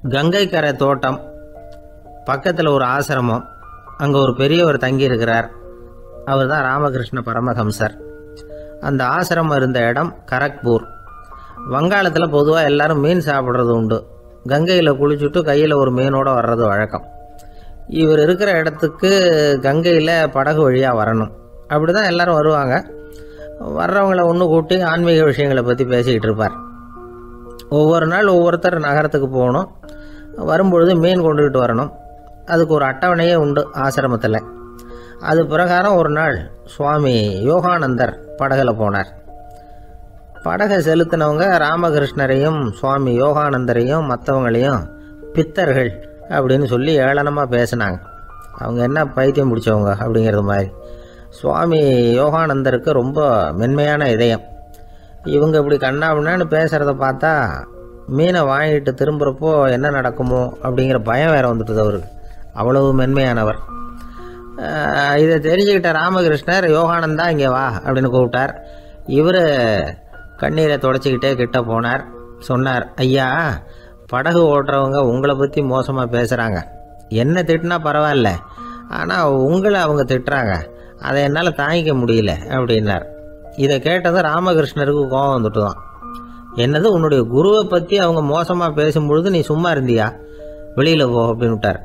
கங்கை கரை தோட்டம் பக்கத்தில் ஒரு ஆசிரமம். அங்கே ஒரு பெரியவர் தங்கியிருக்கிறார். அவர் தான் ராமகிருஷ்ண பரமஹம்சர். அந்த ஆசிரமம் இருந்த இடம் கரக்பூர். வங்காளத்தில் பொதுவாக எல்லாரும் மீன் சாப்பிட்றது உண்டு. கங்கையில் குளிச்சுட்டு கையில் ஒரு மீனோடு வர்றது வழக்கம். இவர் இருக்கிற இடத்துக்கு கங்கையில் படகு வழியாக வரணும். அப்படி தான் எல்லோரும் வருவாங்க. வர்றவங்கள ஒன்று கூட்டி ஆன்மீக விஷயங்களை பற்றி பேசிக்கிட்டு இருப்பார். ஒவ்வொரு நாள் ஒவ்வொருத்தர் நகரத்துக்கு போகணும். வரும்பொழுது மீன் கொண்டுக்கிட்டு வரணும். அதுக்கு ஒரு அட்டவணையே உண்டு ஆசிரமத்தில். அது பிரகாரம் ஒரு நாள் சுவாமி யோகானந்தர் படகுல போனார். படகை செலுத்தினவங்க ராமகிருஷ்ணரையும் சுவாமி யோகானந்தரையும் மற்றவங்களையும் பித்தர்கள் அப்படின்னு சொல்லி ஏளனமாக பேசினாங்க. அவங்க என்ன பைத்தியம் பிடிச்சவங்க அப்படிங்கிறது மாதிரி. சுவாமி யோகானந்தருக்கு ரொம்ப மென்மையான இதயம். இவங்க இப்படி கண்ணாபின்னான்னு பேசுகிறத பார்த்தா மீனை வாங்கிட்டு திரும்புகிறப்போ என்ன நடக்குமோ அப்படிங்கிற பயம் வேறு வந்துட்டுது அவருக்கு. அவ்வளவு மென்மையானவர். இதை தெரிஞ்சுக்கிட்ட ராமகிருஷ்ணர் யோகானந்தா இங்கே வா அப்படின்னு கூப்பிட்டார். இவர் கண்ணீரை தொடச்சிக்கிட்டே கிட்ட போனார். சொன்னார், ஐயா, படகு ஓட்டுறவங்க உங்களை பற்றி மோசமாக பேசுகிறாங்க. என்ன திட்டினா பரவாயில்ல, ஆனால் உங்களை அவங்க திட்டுறாங்க. அதை என்னால் தாங்கிக்க முடியல அப்படின்னார். இதை கேட்டதும் ராமகிருஷ்ணருக்கு கோபம் வந்துட்டு தான். என்னது, உன்னுடைய குருவை பற்றி அவங்க மோசமாக பேசும்பொழுது நீ சும்மா இருந்தியா? வெளியில் போ அப்படின்னு விட்டார்.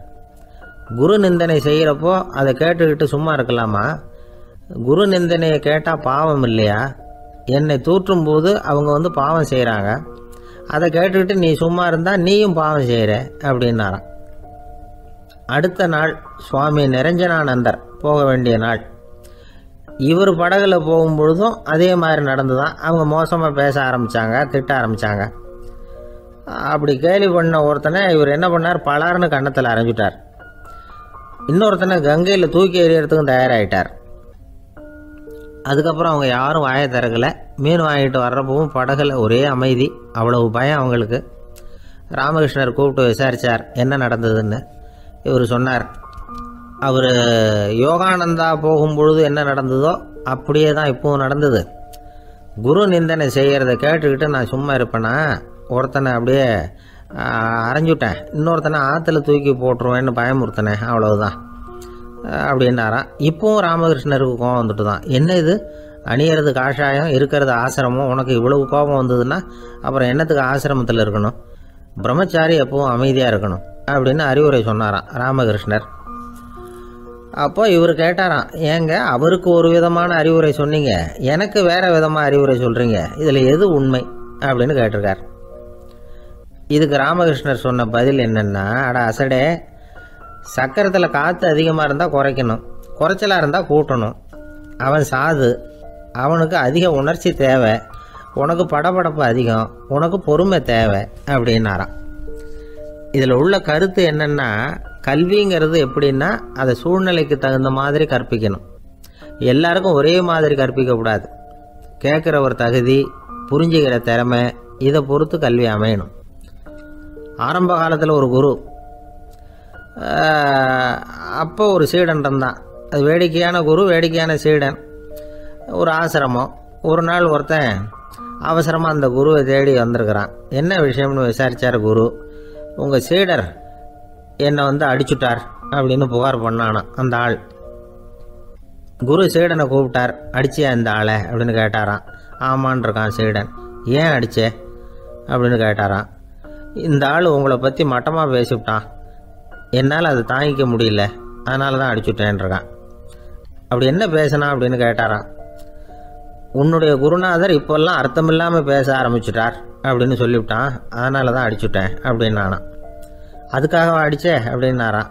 குரு நிந்தனை செய்கிறப்போ அதை கேட்டுக்கிட்டு சும்மா இருக்கலாமா? குரு நிந்தனையை கேட்டால் பாவம் இல்லையா? என்னை தூற்றும் போது அவங்க பாவம் செய்கிறாங்க. அதை கேட்டுக்கிட்டு நீ சும்மா இருந்தால் நீயும் பாவம் செய்கிற அப்படின்னாராம். அடுத்த நாள் சுவாமி நிரஞ்சனானந்தர் போக வேண்டிய நாள். இவர் படகுல போகும்பொழுதும் அதே மாதிரி நடந்து தான். அவங்க மோசமாக பேச ஆரம்பித்தாங்க, திட்ட ஆரம்பித்தாங்க. அப்படி கேலி பண்ண ஒருத்தனை இவர் என்ன பண்ணார், பலார்னு கன்னத்தில் அரைஞ்சிட்டார். இன்னொருத்தனை கங்கையில் தூக்கி எறியறதுக்கும் தயாராகிட்டார். அதுக்கப்புறம் அவங்க யாரும் வாயை திறக்கலை. மீன் வாங்கிட்டு வர்றப்பவும் படகுல ஒரே அமைதி. அவ்வளவு பயம் அவங்களுக்கு. ராமகிருஷ்ணர் கூப்பிட்டு விசாரித்தார் என்ன நடந்ததுன்னு. இவர் சொன்னார், அவர் யோகானந்தா போகும்பொழுது என்ன நடந்ததோ அப்படியே தான் இப்போவும் நடந்தது. குரு நிந்தனை செய்கிறத கேட்டுக்கிட்டு நான் சும்மா இருப்பேனா? ஒருத்தனை அப்படியே அரைஞ்சுட்டேன், இன்னொருத்தனை ஆற்றுல தூக்கி போட்டுருவேன்னு பயமுறுத்தினேன், அவ்வளவுதான் அப்படின்னாராம். இப்போவும் ராமகிருஷ்ணருக்கு கோபம் வந்துட்டு தான். என்ன இது, அணியறது காஷாயம், இருக்கிறது ஆசிரமம், உனக்கு இவ்வளவு கோபம் வந்ததுன்னா அப்புறம் என்னத்துக்கு ஆசிரமத்தில் இருக்கணும்? பிரம்மச்சாரி எப்பவும் அமைதியாக இருக்கணும் அப்படின்னு அறிவுரை சொன்னாராம் ராமகிருஷ்ணர். அப்போ இவர் கேட்டாராம், ஏங்க அவருக்கு ஒரு விதமான அறிவுரை சொன்னீங்க, எனக்கு வேறு விதமாக அறிவுரை சொல்கிறீங்க, இதில் எது உண்மை அப்படின்னு கேட்டிருக்கார். இதுக்கு ராமகிருஷ்ணர் சொன்ன பதில் என்னென்னா, அட அசடே, சக்கரத்தில் காற்று அதிகமாக இருந்தால் குறைக்கணும், குறைச்சலாக இருந்தால் கூட்டணும். அவன் சாது, அவனுக்கு அதிக உணர்ச்சி தேவை, உனக்கு படபடப்பு அதிகம், உனக்கு பொறுமை தேவை அப்படின்னாராம். இதில் உள்ள கருத்து என்னென்னா, கல்விங்கிறது எப்படின்னா அதை சூழ்நிலைக்கு தகுந்த மாதிரி கற்பிக்கணும். எல்லாருக்கும் ஒரே மாதிரி கற்பிக்கக்கூடாது. கேட்குற ஒரு தகுதி, புரிஞ்சுக்கிற திறமை, இதை பொறுத்து கல்வி அமையணும். ஆரம்ப காலத்தில் ஒரு குரு, அப்போ ஒரு சீடன் இருந்தான். அது வேடிக்கையான குரு, வேடிக்கையான சீடன். ஒரு ஆசிரமம். ஒரு நாள் ஒருத்தன் அவசரமாக அந்த குருவை தேடி வந்திருக்கிறான். என்ன விஷயம்னு விசாரித்தார் குரு. உங்கள் சீடர் என்னை அடிச்சுட்டார் அப்படின்னு புகார் பண்ணானா அந்த ஆள். குரு சீடனை கூப்பிட்டார். அடிச்சியா இந்த ஆளை அப்படின்னு கேட்டாராம். ஆமான் இருக்கான் சீடன். ஏன் அடிச்சே அப்படின்னு கேட்டாராம். இந்த ஆள் உங்களை பற்றி மட்டமாக பேசிவிட்டான், என்னால் அதை தாங்கிக்க முடியல, அதனால தான் அடிச்சுட்டேன்ருக்கான். அப்படி என்ன பேசினா அப்படின்னு கேட்டாராம். உன்னுடைய குருநாதர் இப்போல்லாம் அர்த்தமில்லாமல் பேச ஆரம்பிச்சுட்டார் அப்படின்னு சொல்லிவிட்டான், அதனால தான் அடிச்சுட்டேன் அப்படின்னு நானான். அதுக்காக அடித்தே அப்படின்னாரான்.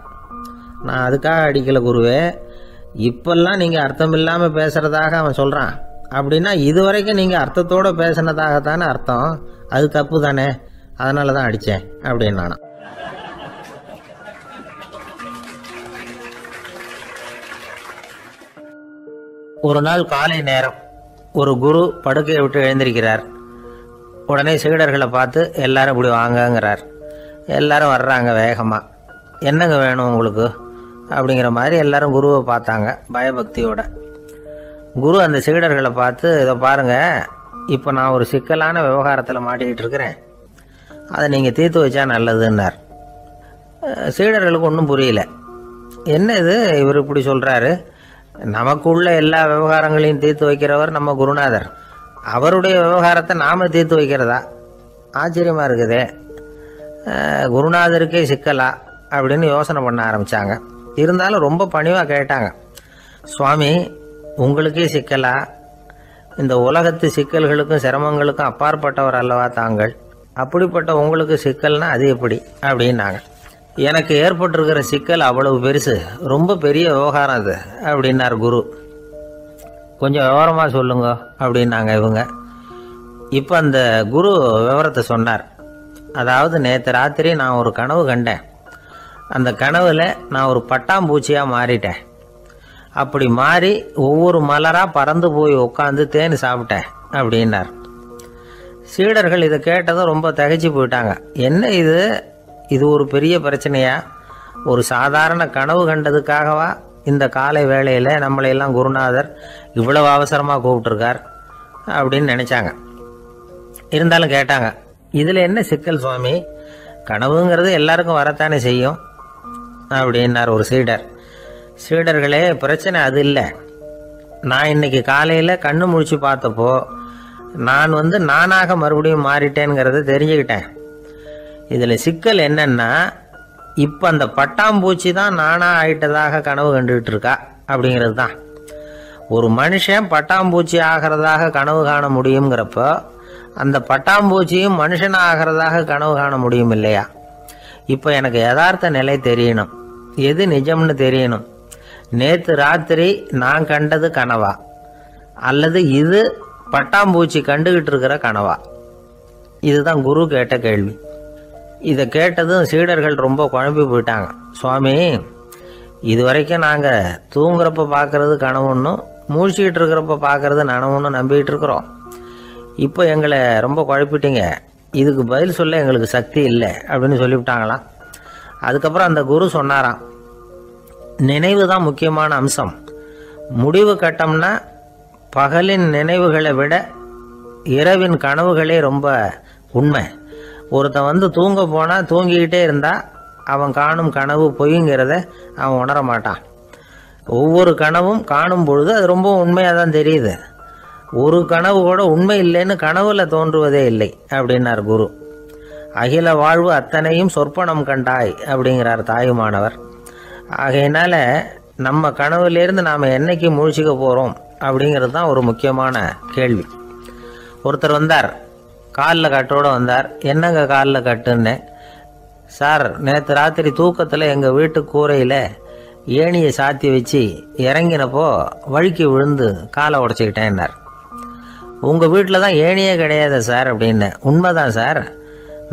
நான் அதுக்காக அடிக்கலை குருவே, இப்பெல்லாம் நீங்கள் அர்த்தம் இல்லாமல் பேசுகிறதாக அவன் சொல்கிறான், அப்படின்னா இதுவரைக்கும் நீங்கள் அர்த்தத்தோடு பேசினதாகத்தானே அர்த்தம், அது தப்பு தானே, அதனால தான் அடித்தேன் அப்படின்னு நானான். ஒரு நாள் காலை நேரம் ஒரு குரு படுக்கையை விட்டு எழுந்திருக்கிறார். உடனே சீடர்களை பார்த்து எல்லாரும் இப்படி வாங்கங்கிறார். எல்லாரும் வர்றாங்க வேகமாக. என்னங்க வேணும் உங்களுக்கு அப்படிங்கிற மாதிரி எல்லாரும் குருவை பார்த்தாங்க பயபக்தியோட. குரு அந்த சீடர்களை பார்த்து, இதை பாருங்கள், இப்போ நான் ஒரு சிக்கலான விவகாரத்தில் மாட்டிக்கிட்டு இருக்கிறேன், அதை நீங்கள் தீர்த்து வச்சா நல்லதுன்னார். சீடர்களுக்கு ஒன்றும் புரியல. என்ன இது இவர் இப்படி சொல்கிறாரு, நமக்குள்ள எல்லா விவகாரங்களையும் தீர்த்து வைக்கிறவர் நம்ம குருநாதர், அவருடைய விவகாரத்தை நாம் தீர்த்து வைக்கிறதா, ஆச்சரியமாக இருக்குதே, குருநாதருக்கே சிக்கலா அப்படின்னு யோசனை பண்ண ஆரம்பித்தாங்க. இருந்தாலும் ரொம்ப பணிவாக கேட்டாங்க, சுவாமி உங்களுக்கே சிக்கலா? இந்த உலகத்து சிக்கல்களுக்கும் சிரமங்களுக்கும் அப்பாற்பட்டவர் அல்லவா தாங்கள், அப்படிப்பட்ட உங்களுக்கு சிக்கல்னா அது எப்படி அப்படின்னாங்க. எனக்கு ஏற்பட்டிருக்கிற சிக்கல் அவ்வளவு பெருசு, ரொம்ப பெரிய விவகாரம் அது அப்படின்னார் குரு. கொஞ்சம் விவரமாக சொல்லுங்க அப்படின்னாங்க இவங்க. இப்போ அந்த குரு விவரத்தை சொன்னார். அதாவது நேற்று ராத்திரி நான் ஒரு கனவு கண்டேன். அந்த கனவில் நான் ஒரு பட்டாம்பூச்சியாக மாறிட்டேன். அப்படி மாறி ஒவ்வொரு மலராக பறந்து போய் உட்காந்து தேன் சாப்பிட்டேன் அப்படின்னார். சீடர்கள் இதை கேட்டதும் ரொம்ப திகைச்சு போயிட்டாங்க. என்ன இது ஒரு பெரிய பிரச்சனையா? ஒரு சாதாரண கனவு கண்டதுக்காகவா இந்த காலை வேளையில் நம்மளையெல்லாம் குருநாதர் இவ்வளவு அவசரமாக கூப்பிட்டுருக்கார் அப்படின்னு நினச்சாங்க. இருந்தாலும் கேட்டாங்க, இதில் என்ன சிக்கல் சுவாமி? கனவுங்கிறது எல்லாருக்கும் வரத்தானே செய்யும் அப்படின்னார் ஒரு சீடர். சீடர்களே, பிரச்சனை அது இல்லை. நான் இன்னைக்கு காலையில் கண்ணு முழிச்சு பார்த்தப்போ நான் நானாக மறுபடியும் மாறிட்டேங்கிறத தெரிஞ்சுக்கிட்டேன். இதில் சிக்கல் என்னன்னா, இப்போ அந்த பட்டாம்பூச்சி தான் நானாக ஆயிட்டதாக கனவு கண்டுகிட்டு இருக்கா அப்படிங்கிறது தான். ஒரு மனுஷன் பட்டாம்பூச்சி ஆகிறதாக கனவு காண முடியுங்கிறப்போ அந்த பட்டாம்பூச்சியும் மனுஷனாக ஆகிறதாக கனவு காண முடியும் இல்லையா? இப்போ எனக்கு யதார்த்த நிலை தெரியணும், எது நிஜம்னு தெரியணும். நேற்று ராத்திரி நான் கண்டது கனவா, அல்லது இது பட்டாம்பூச்சி கண்டுகிட்டு இருக்கிற கனவா? இதுதான் குரு கேட்ட கேள்வி. இதை கேட்டதும் சீடர்கள் ரொம்ப குழம்பி போயிட்டாங்க. சுவாமி, இது வரைக்கும் நாங்கள் தூங்குறப்ப பார்க்கறது கனவுன்னும் மூழ்கிட்டு இருக்கிறப்ப பார்க்கறது நனவுன்னு நம்பிக்கிட்டு இருக்கிறோம். இப்போ எங்களை ரொம்ப குழப்பிட்டீங்க, இதுக்கு பதில் சொல்ல எங்களுக்கு சக்தி இல்லை அப்படின்னு சொல்லிவிட்டாங்களாம். அதுக்கப்புறம் அந்த குரு சொன்னாராம், நினைவு தான் முக்கியமான அம்சம். முடிவு கட்டம்னா பகலின் நினைவுகளை விட இரவின் கனவுகளே ரொம்ப உண்மை. ஒருத்தன் தூங்க போனால் தூங்கிக்கிட்டே இருந்தால் அவன் காணும் கனவு பொய்ங்கிறத அவன் உணர மாட்டான். ஒவ்வொரு கனவும் காணும் பொழுது அது ரொம்ப உண்மையாக தான் தெரியுது. ஒரு கனவு கூட உண்மை இல்லைன்னு கனவுல தோன்றுவதே இல்லை அப்படின்னார் குரு. அகில வாழ்வு அத்தனையும் சொற்பனம் கண்டாய் அப்படிங்கிறார் தாயுமானவர். ஆகையினால நம்ம கனவுலேருந்து நாம் என்னைக்கு முழிச்சிக்க போகிறோம் அப்படிங்கிறது தான் ஒரு முக்கியமான கேள்வி. ஒருத்தர் வந்தார், காலில் கட்டோடு வந்தார். என்னங்க காலில் கட்டுன்னு? சார், நேற்று ராத்திரி தூக்கத்தில் எங்கள் வீட்டு கூரையில் ஏணியை சாத்தி வச்சு இறங்கினப்போ வழுக்கி விழுந்து காலை உடச்சிக்கிட்டேன்னார். உங்கள் வீட்டில் தான் ஏணியே கிடையாது சார் அப்படின்னு. உண்மைதான் சார்,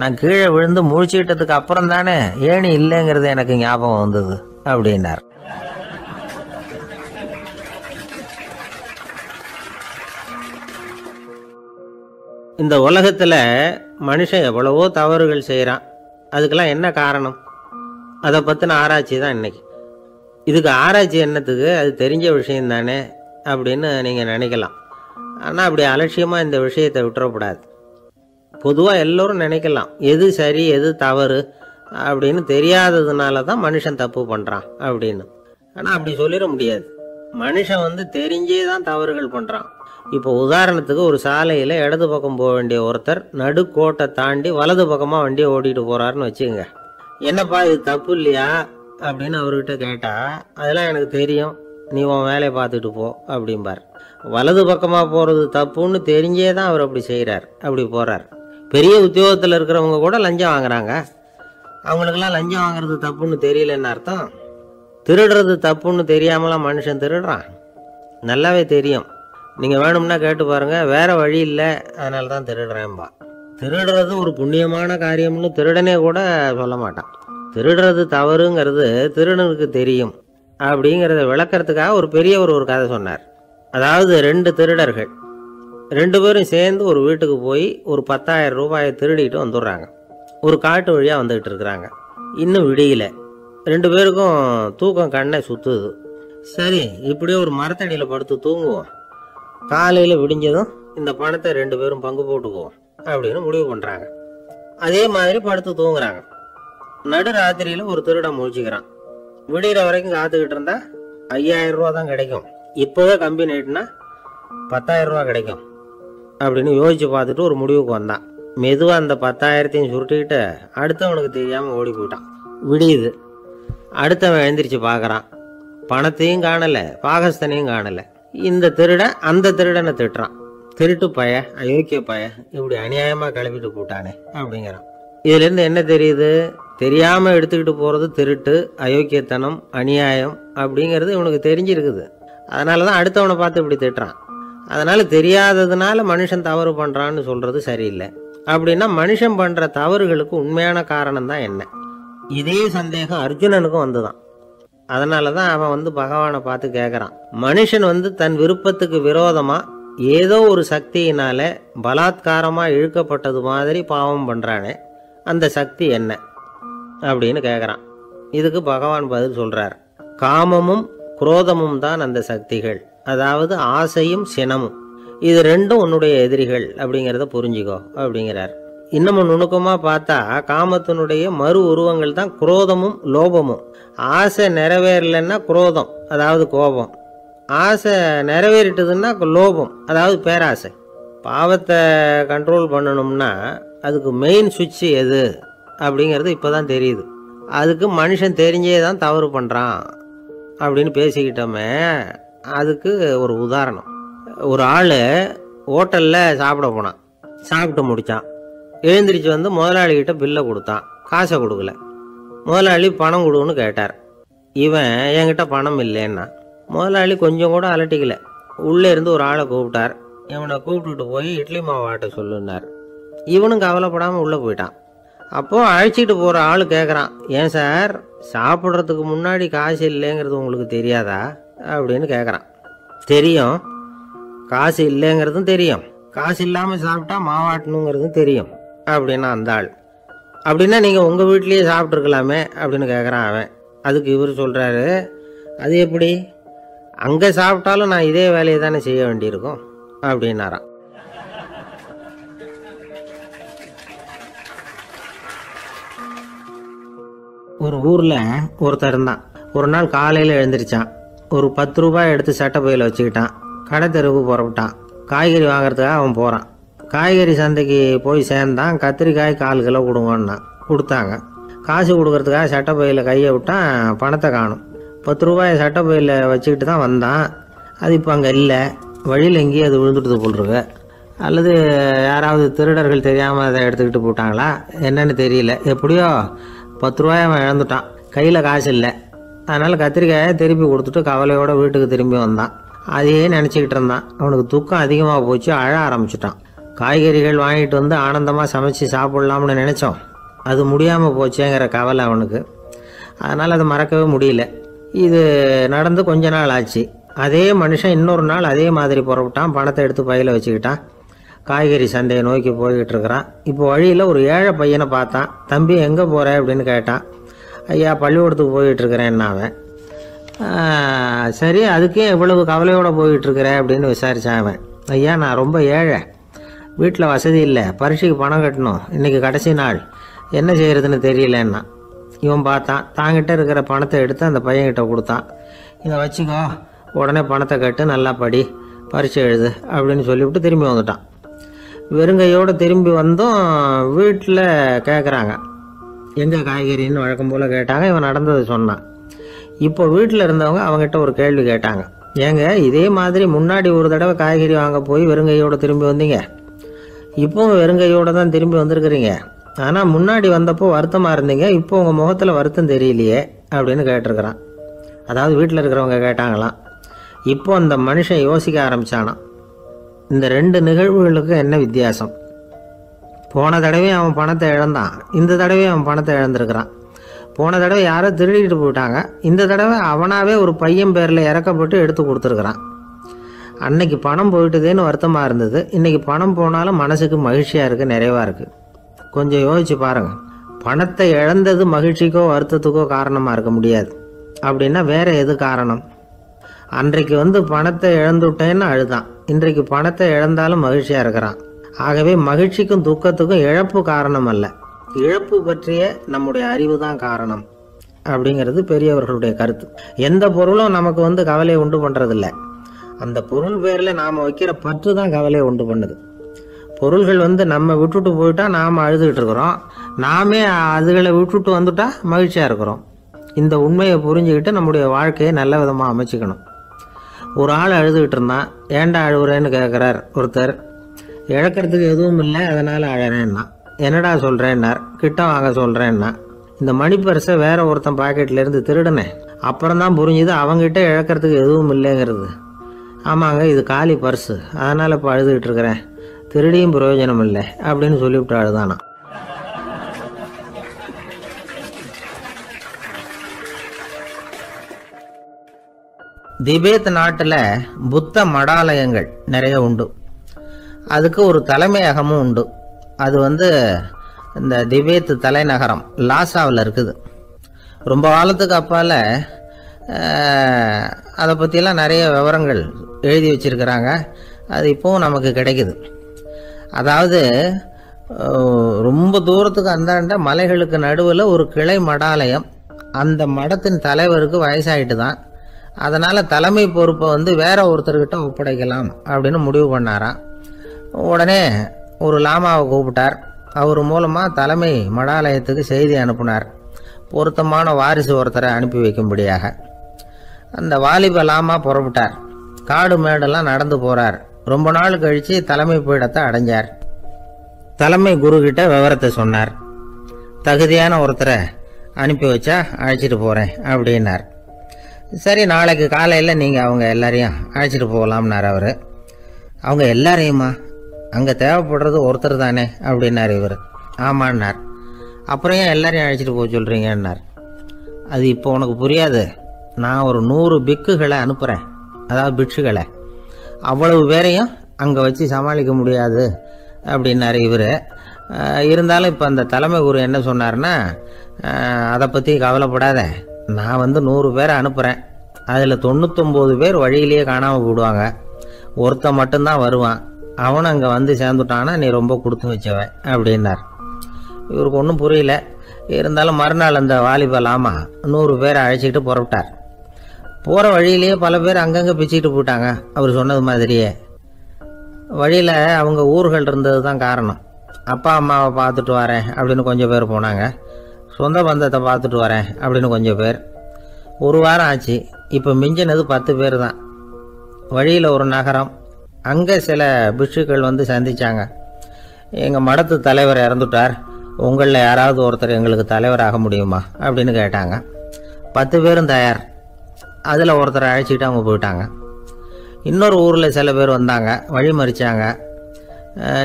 நான் கீழே விழுந்து முழிச்சுக்கிட்டதுக்கு அப்புறம் தானே ஏணி இல்லைங்கிறது எனக்கு ஞாபகம் வந்தது அப்படின்னார். இந்த உலகத்தில் மனுஷன் எவ்வளவோ தவறுகள் செய்கிறான். அதுக்கெல்லாம் என்ன காரணம்? அதை பற்றின ஆராய்ச்சி தான் இன்னைக்கு. இதுக்கு ஆராய்ச்சி என்னத்துக்கு? அது தெரிஞ்ச விஷயம் தானே அப்படின்னு நீங்கள் நினைக்கலாம். ஆனால் அப்படி அலட்சியமாக இந்த விஷயத்தை விட்டுறக்கூடாது. பொதுவாக எல்லோரும் நினைக்கலாம், எது சரி எது தவறு அப்படின்னு தெரியாததுனால தான் மனுஷன் தப்பு பண்ணுறான் அப்படின்னு. ஆனால் அப்படி சொல்லிட முடியாது. மனுஷன் தெரிஞ்சே தான் தவறுகள் பண்ணுறான். இப்போ உதாரணத்துக்கு ஒரு சாலையில் இடது பக்கம் போக வேண்டிய ஒருத்தர் நடுக்கோட்டை தாண்டி வலது பக்கமாக வண்டியை ஓட்டிகிட்டு போகிறாருன்னு வச்சுக்கோங்க. என்னப்பா இது தப்பு இல்லையா அப்படின்னு அவர்கிட்ட கேட்டால், அதெல்லாம் எனக்கு தெரியும், நீ உன் வேலையை பார்த்துட்டு போ அப்படிம்பார். வலது பக்கமாக போகிறது தப்புன்னு தெரிஞ்சே தான் அவர் அப்படி செய்கிறார், அப்படி போகிறார். பெரிய உத்தியோகத்தில் இருக்கிறவங்க கூட லஞ்சம் வாங்குறாங்க. அவங்களுக்கெல்லாம் லஞ்சம் வாங்குறது தப்புன்னு தெரியலன்னு அர்த்தம். திருடுறது தப்புன்னு தெரியாமலாம் மனுஷன் திருடுறான். நல்லாவே தெரியும். நீங்கள் வேணும்னா கேட்டு பாருங்கள், வேறு வழி இல்லை அதனால தான் திருடுறேன்பா. திருடுறது ஒரு புண்ணியமான காரியம்னு திருடனே கூட சொல்ல மாட்டான். திருடுறது தவறுங்கிறது திருடனுக்கு தெரியும் அப்படிங்கிறத விளக்கிறதுக்காக ஒரு பெரியவர் ஒரு கதை சொன்னார். அதாவது 2 திருடர்கள் 2 பேரும் சேர்ந்து ஒரு வீட்டுக்கு போய் ஒரு 10,000 ரூபாயை திருடிட்டு வந்துடுறாங்க. ஒரு காட்டு வழியாக வந்துக்கிட்டு இருக்கிறாங்க. இன்னும் விடியல. 2 பேருக்கும் தூக்கம் கண்ணை சுற்றுது. சரி, இப்படியே ஒரு மரத்தடியில் படுத்து தூங்குவோம், காலையில் விடிஞ்சதும் இந்த பணத்தை 2 பேரும் பங்கு போட்டுக்குவோம் அப்படின்னு முடிவு பண்ணுறாங்க. அதே மாதிரி படுத்து தூங்குறாங்க. நடு ராத்திரியில ஒரு திருடன் முழிச்சுக்கிறான். விடிகிற வரைக்கும் காத்துக்கிட்டு இருந்தா 5000 ரூபா தான் கிடைக்கும், இப்போவே கம்பி நீட்டுனா 10,000 ரூபா கிடைக்கும் அப்படின்னு யோசிச்சு பார்த்துட்டு ஒரு முடிவுக்கு வந்தான். மெதுவா அந்த 10,000த்தையும் சுருட்டிக்கிட்டு அடுத்தவனுக்கு தெரியாம ஓடி போயிட்டான். விடியுது. அடுத்தவன் எழுந்திரிச்சு பார்க்கறான். பணத்தையும் காணல, பாகஸ்தனையும் காணல. இந்த திருடன் அந்த திருடனை திட்டுறான். திருட்டு பய, அயோக்கிய பய, இப்படி அநியாயமா கிளப்பிட்டு போட்டானே அப்படிங்கிறான். இதுல இருந்து என்ன தெரியுது? தெரியாம எடுத்துக்கிட்டு போறது திருட்டு, அயோக்கியத்தனம், அநியாயம் அப்படிங்கிறது இவனுக்கு தெரிஞ்சிருக்குது. அதனாலதான் அடுத்தவனை பார்த்து இப்படி திட்டுறான். அதனால தெரியாததுனால மனுஷன் தவறு பண்றான்னு சொல்றது சரியில்லை. அப்படின்னா மனுஷன் பண்ற தவறுகளுக்கு உண்மையான காரணம் தான் என்ன? இதே சந்தேகம் அர்ஜுனனுக்கும் வந்துதான். அதனாலதான் அவன் பகவானை பார்த்து கேட்கறான். மனுஷன் தன் விருப்பத்துக்கு விரோதமா ஏதோ ஒரு சக்தியினால பலாத்காரமா இழுக்கப்பட்டது மாதிரி பாவம் பண்றானே, அந்த சக்தி என்ன அப்படின்னு கேட்கறான். இதுக்கு பகவான் பதில் சொல்றார். காமமும் குரோதமும் தான் அந்த சக்திகள், அதாவது ஆசையும் சினமும். இது ரெண்டும் உன்னுடைய எதிரிகள் அப்படிங்கிறத புரிஞ்சுக்கோ அப்படிங்கிறார். இன்னமும் நுணுக்கமா பார்த்தா காமத்தினுடைய மறு உருவங்கள் தான் குரோதமும் லோபமும். ஆசை நிறைவேறலைன்னா குரோதம், அதாவது கோபம். ஆசை நிறைவேறிட்டதுன்னா லோபம், அதாவது பேராசை. பாவத்தை கண்ட்ரோல் பண்ணணும்னா அதுக்கு மெயின் சுவிட்ச் எது அப்படிங்கிறது இப்போதான் தெரியுது. அதுக்கு மனுஷன் தெரிஞ்சே தான் தவறு பண்ணுறான் அப்படின்னு பேசிக்கிட்டோமே. அதுக்கு ஒரு உதாரணம். ஒரு ஆள் ஹோட்டலில் சாப்பிட போனான். சாப்பிட்டு முடித்தான். எழுந்திரிச்சு முதலாளிகிட்ட பில்லை கொடுத்தான். காசை கொடுக்கல. முதலாளி பணம் கொடுன்னு கேட்டார். இவன் என்கிட்ட பணம் இல்லைன்னா. முதலாளி கொஞ்சம் கூட அலட்டிக்கல. உள்ளே இருந்து ஒரு ஆளை கூப்பிட்டார். இவனை கூப்பிட்டுட்டு போய் இட்லி மாவு ஆட்ட சொல்லுன்னார். இவனும் கவலைப்படாமல் உள்ளே போயிட்டான். அப்போது அழைச்சிட்டு போகிற ஆள் கேட்குறான், ஏன் சார் சாப்பிட்றதுக்கு முன்னாடி காசு இல்லைங்கிறது உங்களுக்கு தெரியாதா அப்படின்னு கேட்குறான். தெரியும், காசு இல்லைங்கிறதும் தெரியும், காசு இல்லாமல் சாப்பிட்டா மாவாட்டணுங்கிறதும் தெரியும் அப்படின்னா அந்த ஆள். அப்படின்னா நீங்கள் உங்கள் வீட்லேயே சாப்பிட்ருக்கலாமே அப்படின்னு கேட்குறான் அவன். அதுக்கு இவர் சொல்கிறாரு, அது எப்படி, அங்கே சாப்பிட்டாலும் நான் இதே வேலையை தானே செய்ய வேண்டியிருக்கும் அப்படின்னாராம். ஒரு ஊரில் ஒருத்தர் இருந்தான். ஒரு நாள் காலையில் எழுந்திரிச்சான். ஒரு 10 ரூபாய் எடுத்து சட்டை பையில் வச்சுக்கிட்டான். கடை தெருவுக்கு புறப்பட்டான். காய்கறி வாங்குறதுக்காக அவன் போகிறான். காய்கறி சந்தைக்கு போய் சேர்ந்தான். கத்திரிக்காய் 4 கிலோ கொடுங்கன்னா கொடுத்தாங்க. காசு கொடுக்கறதுக்காக சட்டை பையில் கையை விட்டான். பணத்தை காணும். 10 ரூபாயை சட்டை பையில் வச்சுக்கிட்டு தான் வந்தான். அது இப்போ அங்கே இல்லை. வழியில் எங்கேயும் அது விழுந்துட்டு போட்டிருக்கு. அல்லது யாராவது திருடர்கள் தெரியாமல் அதை எடுத்துக்கிட்டு போட்டாங்களா என்னன்னு தெரியல. எப்படியோ 10 ரூபாயை அவன் இழந்துட்டான். கையில் காசு இல்லை. அதனால் கத்திரிக்காயை திருப்பி கொடுத்துட்டு கவலையோடு வீட்டுக்கு திரும்பி வந்தான். அதையே நினச்சிக்கிட்டு இருந்தான். அவனுக்கு துக்கம் அதிகமாக போச்சு. அழ ஆரம்பிச்சிட்டான். காய்கறிகள் வாங்கிட்டு ஆனந்தமாக சமைச்சு சாப்பிட்லாம்னு நினச்சோம். அது முடியாமல் போச்சேங்கிற கவலை அவனுக்கு. அதனால் அதை மறக்கவே முடியல. இது நடந்து கொஞ்ச நாள் ஆச்சு. அதே மனுஷன் இன்னொரு நாள் அதே மாதிரி புறப்பட்டான். பணத்தை எடுத்து பையில் வச்சுக்கிட்டான். காய்கறி சந்தையை நோக்கி போய்கிட்டு இருக்கிறான். இப்போ வழியில் ஒரு ஏழை பையனை பார்த்தான். தம்பி எங்கே போகிற அப்படின்னு கேட்டான். ஐயா பள்ளிக்கூடத்துக்கு போயிட்டுருக்கிறேன்னா அவன். சரி, அதுக்கே இவ்வளவு கவலையோடு போயிட்டுருக்கிற அப்படின்னு விசாரித்தான் அவன். ஐயா நான் ரொம்ப ஏழை, வீட்டில் வசதி இல்லை, பரீட்சைக்கு பணம் கட்டணும், இன்றைக்கி கடைசி நாள், என்ன செய்கிறதுன்னு தெரியலன்னா. இவன் பார்த்தான். தாங்கிட்ட இருக்கிற பணத்தை எடுத்து அந்த பையன்கிட்ட கொடுத்தான். இதை வச்சுக்கோ, உடனே பணத்தை கட்டு, நல்லா படி, பரீட்சை எழுது அப்படின்னு சொல்லிவிட்டு திரும்பி வந்துட்டான். வெறுங்கையோடு திரும்பி வந்தும் வீட்டில் கேட்குறாங்க, எங்கே காய்கறின்னு வழக்கம் போல் கேட்டாங்க. இவன் நடந்ததை சொன்னான். இப்போ வீட்டில் இருந்தவங்க அவங்ககிட்ட ஒரு கேள்வி கேட்டாங்க. ஏங்க இதே மாதிரி முன்னாடி ஒரு தடவை காய்கறி வாங்க போய் வெறுங்கையோடு திரும்பி வந்தீங்க, இப்போவும் வெறுங்கையோடு தான் திரும்பி வந்திருக்கிறீங்க. ஆனால் முன்னாடி வந்தப்போ வருத்தமாக இருந்தீங்க, இப்போ உங்கள் முகத்தில் வருத்தம் தெரியலையே அப்படின்னு கேட்டிருக்கிறான். அதாவது வீட்டில் இருக்கிறவங்க கேட்டாங்களாம். இப்போ அந்த மனுஷன் யோசிக்க ஆரம்பித்தானான். இந்த 2 நிகழ்வுகளுக்கு என்ன வித்தியாசம்? போன தடவை அவன் பணத்தை இழந்தான், இந்த தடவை அவன் பணத்தை இழந்திருக்கிறான். போன தடவை யாரோ திருடிக்கிட்டு போயிட்டாங்க, இந்த தடவை அவனாவே ஒரு பையன் பேரில் இறக்கப்பட்டு எடுத்து கொடுத்துருக்குறான். அன்னைக்கு பணம் போயிட்டுதேன்னு வருத்தமாக இருந்தது, இன்றைக்கி பணம் போனாலும் மனசுக்கு மகிழ்ச்சியாக இருக்குது, நிறைவாக இருக்குது. கொஞ்சம் யோசிச்சு பாருங்கள். பணத்தை இழந்தது மகிழ்ச்சிக்கோ வருத்தத்துக்கோ காரணமாக இருக்க முடியாது. அப்படின்னா வேறு எது காரணம்? அன்றைக்கு பணத்தை இழந்துவிட்டேன்னு அழுதான், இன்றைக்கு பணத்தை இழந்தாலும் மகிழ்ச்சியாக இருக்கிறான். ஆகவே மகிழ்ச்சிக்கும் துக்கத்துக்கும் இழப்பு காரணம் அல்ல, இழப்பு பற்றிய நம்முடைய அறிவு தான் காரணம் அப்படிங்கிறது பெரியவர்களுடைய கருத்து. எந்த பொருளும் நமக்கு கவலையை உண்டு பண்றதில்ல, அந்த பொருள் பேர்ல நாம வைக்கிற பற்று தான் கவலையை உண்டு பண்ணுது. பொருள்கள் நம்ம விட்டுட்டு போயிட்டா நாம அழுதுகிட்டு இருக்கிறோம், நாமே அதுகளை விட்டுட்டு வந்துட்டா மகிழ்ச்சியா இருக்கிறோம். இந்த உண்மையை புரிஞ்சுக்கிட்டு நம்முடைய வாழ்க்கையை நல்ல விதமா அமைச்சுக்கணும். ஒரு ஆள் அழுதுகிட்டு இருந்தான். ஏன்டா அழுகுறேன்னு கேட்குறார் ஒருத்தர். இழக்கிறதுக்கு எதுவும் இல்லை, அதனால அழறேன்னா. என்னடா சொல்றேன்னார். கிட்ட வாங்க சொல்றேன்னா. இந்த மணி பர்ஸை வேற ஒருத்தன் பாக்கெட்ல இருந்து திருடுனேன், அப்புறம் தான் புரிஞ்சுது அவங்ககிட்ட இழக்கிறதுக்கு எதுவும் இல்லைங்கிறது. ஆமாங்க, இது காலி பர்ஸு, அதனால இப்போ அழுதுகிட்டு இருக்கிறேன், திருடியும் பிரயோஜனம் இல்லை அப்படின்னு சொல்லிவிட்டு அழுதானா. திபேத் நாட்டில் புத்த மடாலயங்கள் நிறைய உண்டு. அதுக்கு ஒரு தலைமையகமும் உண்டு. அது இந்த திபேத் தலைநகரம் லாசாவில் இருக்குது. ரொம்ப காலத்துக்கு அப்பால் அதை பற்றியெல்லாம் நிறைய விவரங்கள் எழுதி வச்சிருக்கிறாங்க. அது இப்போவும் நமக்கு கிடைக்குது. அதாவது ரொம்ப தூரத்துக்கு அந்தாண்ட மலைகளுக்கு நடுவில் ஒரு கிளை மடாலயம். அந்த மடத்தின் தலைவருக்கு வயசாயிட்டு தான், அதனால் தலைமை பொறுப்பை வேற ஒருத்தர்கிட்ட ஒப்படைக்கலாம் அப்படின்னு முடிவு பண்ணாராம். உடனே ஒரு லாமாவை கூப்பிட்டார். அவர் மூலமாக தலைமை மடாலயத்துக்கு செய்தி அனுப்புனார், பொருத்தமான வாரிசு ஒருத்தரை அனுப்பி வைக்கும்படியாக. அந்த வாலிப லாமா புறப்பட்டார். காடு மேடெல்லாம் நடந்து போகிறார். ரொம்ப நாள் கழித்து தலைமை பீடத்தை அடைஞ்சார். தலைமை குரு கிட்ட விவரத்தை சொன்னார். தகுதியான ஒருத்தரை அனுப்பி வச்சா அழைச்சிட்டு போகிறேன் அப்படின்னார். சரி, நாளைக்கு காலையில் நீங்கள் அவங்க எல்லாரையும் அழைச்சிட்டு போகலாம்னார் அவர். அவங்க எல்லாரையுமா? அங்கே தேவைப்படுறது ஒருத்தர் தானே அப்படின்னார் இவர். ஆமான்னார். அப்புறம் ஏன் எல்லாரையும் அழைச்சிட்டு போக சொல்கிறீங்கன்னார். அது இப்போ உனக்கு புரியாது. நான் ஒரு 100 பிக்குகளை அனுப்புகிறேன், அதாவது பிட்சுகளை. அவ்வளவு பேரையும் அங்கே வச்சு சமாளிக்க முடியாது அப்படின்னாரு இவர். இருந்தாலும் இப்போ அந்த தலைமை குரு என்ன சொன்னார்னா, அதை பற்றி கவலைப்படாத, நான் 100 பேரை அனுப்புகிறேன், அதில் 99 பேர் வழியிலேயே காணாமல் போடுவாங்க, ஒருத்தன் மட்டும்தான் வருவான், அவனும் அங்கே சேர்ந்துட்டானா நீ ரொம்ப கொடுத்து வச்சவன் அப்படின்னார். இவருக்கு ஒன்றும் புரியல. இருந்தாலும் மறுநாள் அந்த வாலிபலாமா 100 பேரை அழைச்சிக்கிட்டு புறப்பட்டார். போகிற வழியிலேயே பல பேர் அங்கங்கே பிச்சுக்கிட்டு போயிட்டாங்க. அவர் சொன்னது மாதிரியே வழியில் அவங்க ஊர்கள் இருந்தது தான் காரணம். அப்பா அம்மாவை பார்த்துட்டு வரேன் அப்படின்னு கொஞ்சம் பேர் போனாங்க. சொந்த பந்தத்தை பார்த்துட்டு வரேன் அப்படின்னு கொஞ்சம் பேர். ஒரு வாரம் ஆச்சு. இப்போ மிஞ்சினது 10 பேர் தான். வழியில் ஒரு நகரம். அங்கே சில பிட்சுக்கள் சந்திச்சாங்க. எங்கள் மடத்து தலைவர் இறந்துட்டார், உங்களில் யாராவது ஒருத்தர் எங்களுக்கு தலைவராக முடியுமா அப்படின்னு கேட்டாங்க. 10 பேரும் தயார். அதில் ஒருத்தரை அழைச்சிக்கிட்டு அவங்க போயிட்டாங்க. இன்னொரு ஊரில் சில பேர் வந்தாங்க, வழி மறிச்சாங்க.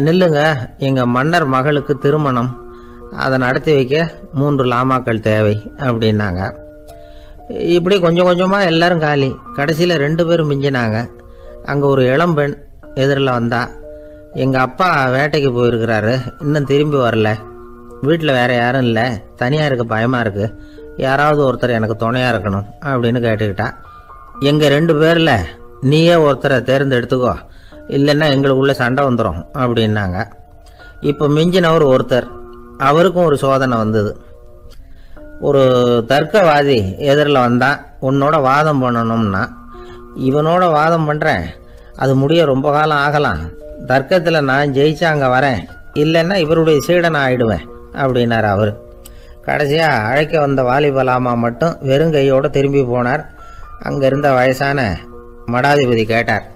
நில்லுங்க, எங்கள் மன்னர் மகளுக்கு திருமணம், அதை நடத்தி வைக்க 3 லாமாக்கள் தேவை அப்படின்னாங்க. இப்படி கொஞ்சம் கொஞ்சமாக எல்லாரும் காலி. கடைசியில் 2 பேரும் மிஞ்சினாங்க. அங்கே ஒரு இளம்பெண் எதிரில் வந்தா. எங்கள் அப்பா வேட்டைக்கு போயிருக்கிறாரு, இன்னும் திரும்பி வரல, வீட்டில் வேறு யாரும் இல்லை, தனியாக இருக்க பயமாக இருக்குது, யாராவது ஒருத்தர் எனக்கு துணையாக இருக்கணும் அப்படின்னு கேட்டுக்கிட்டா. எங்கள் 2 பேரில் நீயே ஒருத்தரை தேர்ந்தெடுத்துக்கோ, இல்லைன்னா எங்களுக்குள்ளே சண்டை வந்துடும் அப்படின்னாங்க. இப்போ மிஞ்சினவர் ஒருத்தர். அவருக்கும் ஒரு சோதனை வந்தது. ஒரு தர்க்கவாதி எதிரில் வந்தான். உன்னோட வாதம் பண்ணணும்னா. இவனோட வாதம் பண்ணுறேன், அது முடிய ரொம்ப காலம் ஆகலாம், தர்க்கத்தில் நான் ஜெயிச்சா அங்கே வரேன், இல்லைன்னா இவருடைய சீடனை ஆயிடுவேன் அப்படின்னார் அவர். கடைசியாக அழைக்க வந்த வாலிபலாமா மட்டும் வெறும் கையோடு திரும்பி போனார். அங்கே இருந்த வயசான மடாதிபதி கேட்டார்,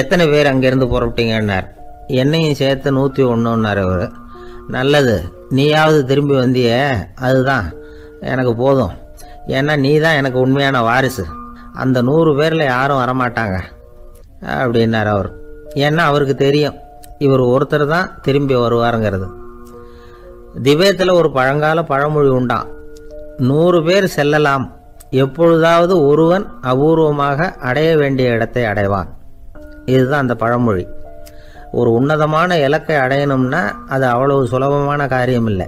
எத்தனை பேர் அங்கேருந்து புறப்பட்டீங்கன்னார். என்னையும் சேர்த்து 101ன்னார் அவர். நல்லது, நீயாவது திரும்பி வந்தியே, அதுதான் எனக்கு போதும், ஏன்னா நீ தான் எனக்கு உண்மையான வாரிசு, அந்த 100 பேரில் யாரும் வரமாட்டாங்க அப்படின்னார் அவர். ஏன்னா அவருக்கு தெரியும் இவர் ஒருத்தர் தான் திரும்பி வருவாருங்கிறது. திபேத்தில் ஒரு பழங்கால பழமொழி உண்டாம், 100 பேர் செல்லலாம், எப்பொழுதாவது ஒருவன் அபூர்வமாக அடைய வேண்டிய இடத்தை அடைவான். இதுதான் அந்த பழமொழி. ஒரு உன்னதமான இலக்கை அடையணும்னா அது அவ்வளவு சுலபமான காரியம் இல்லை.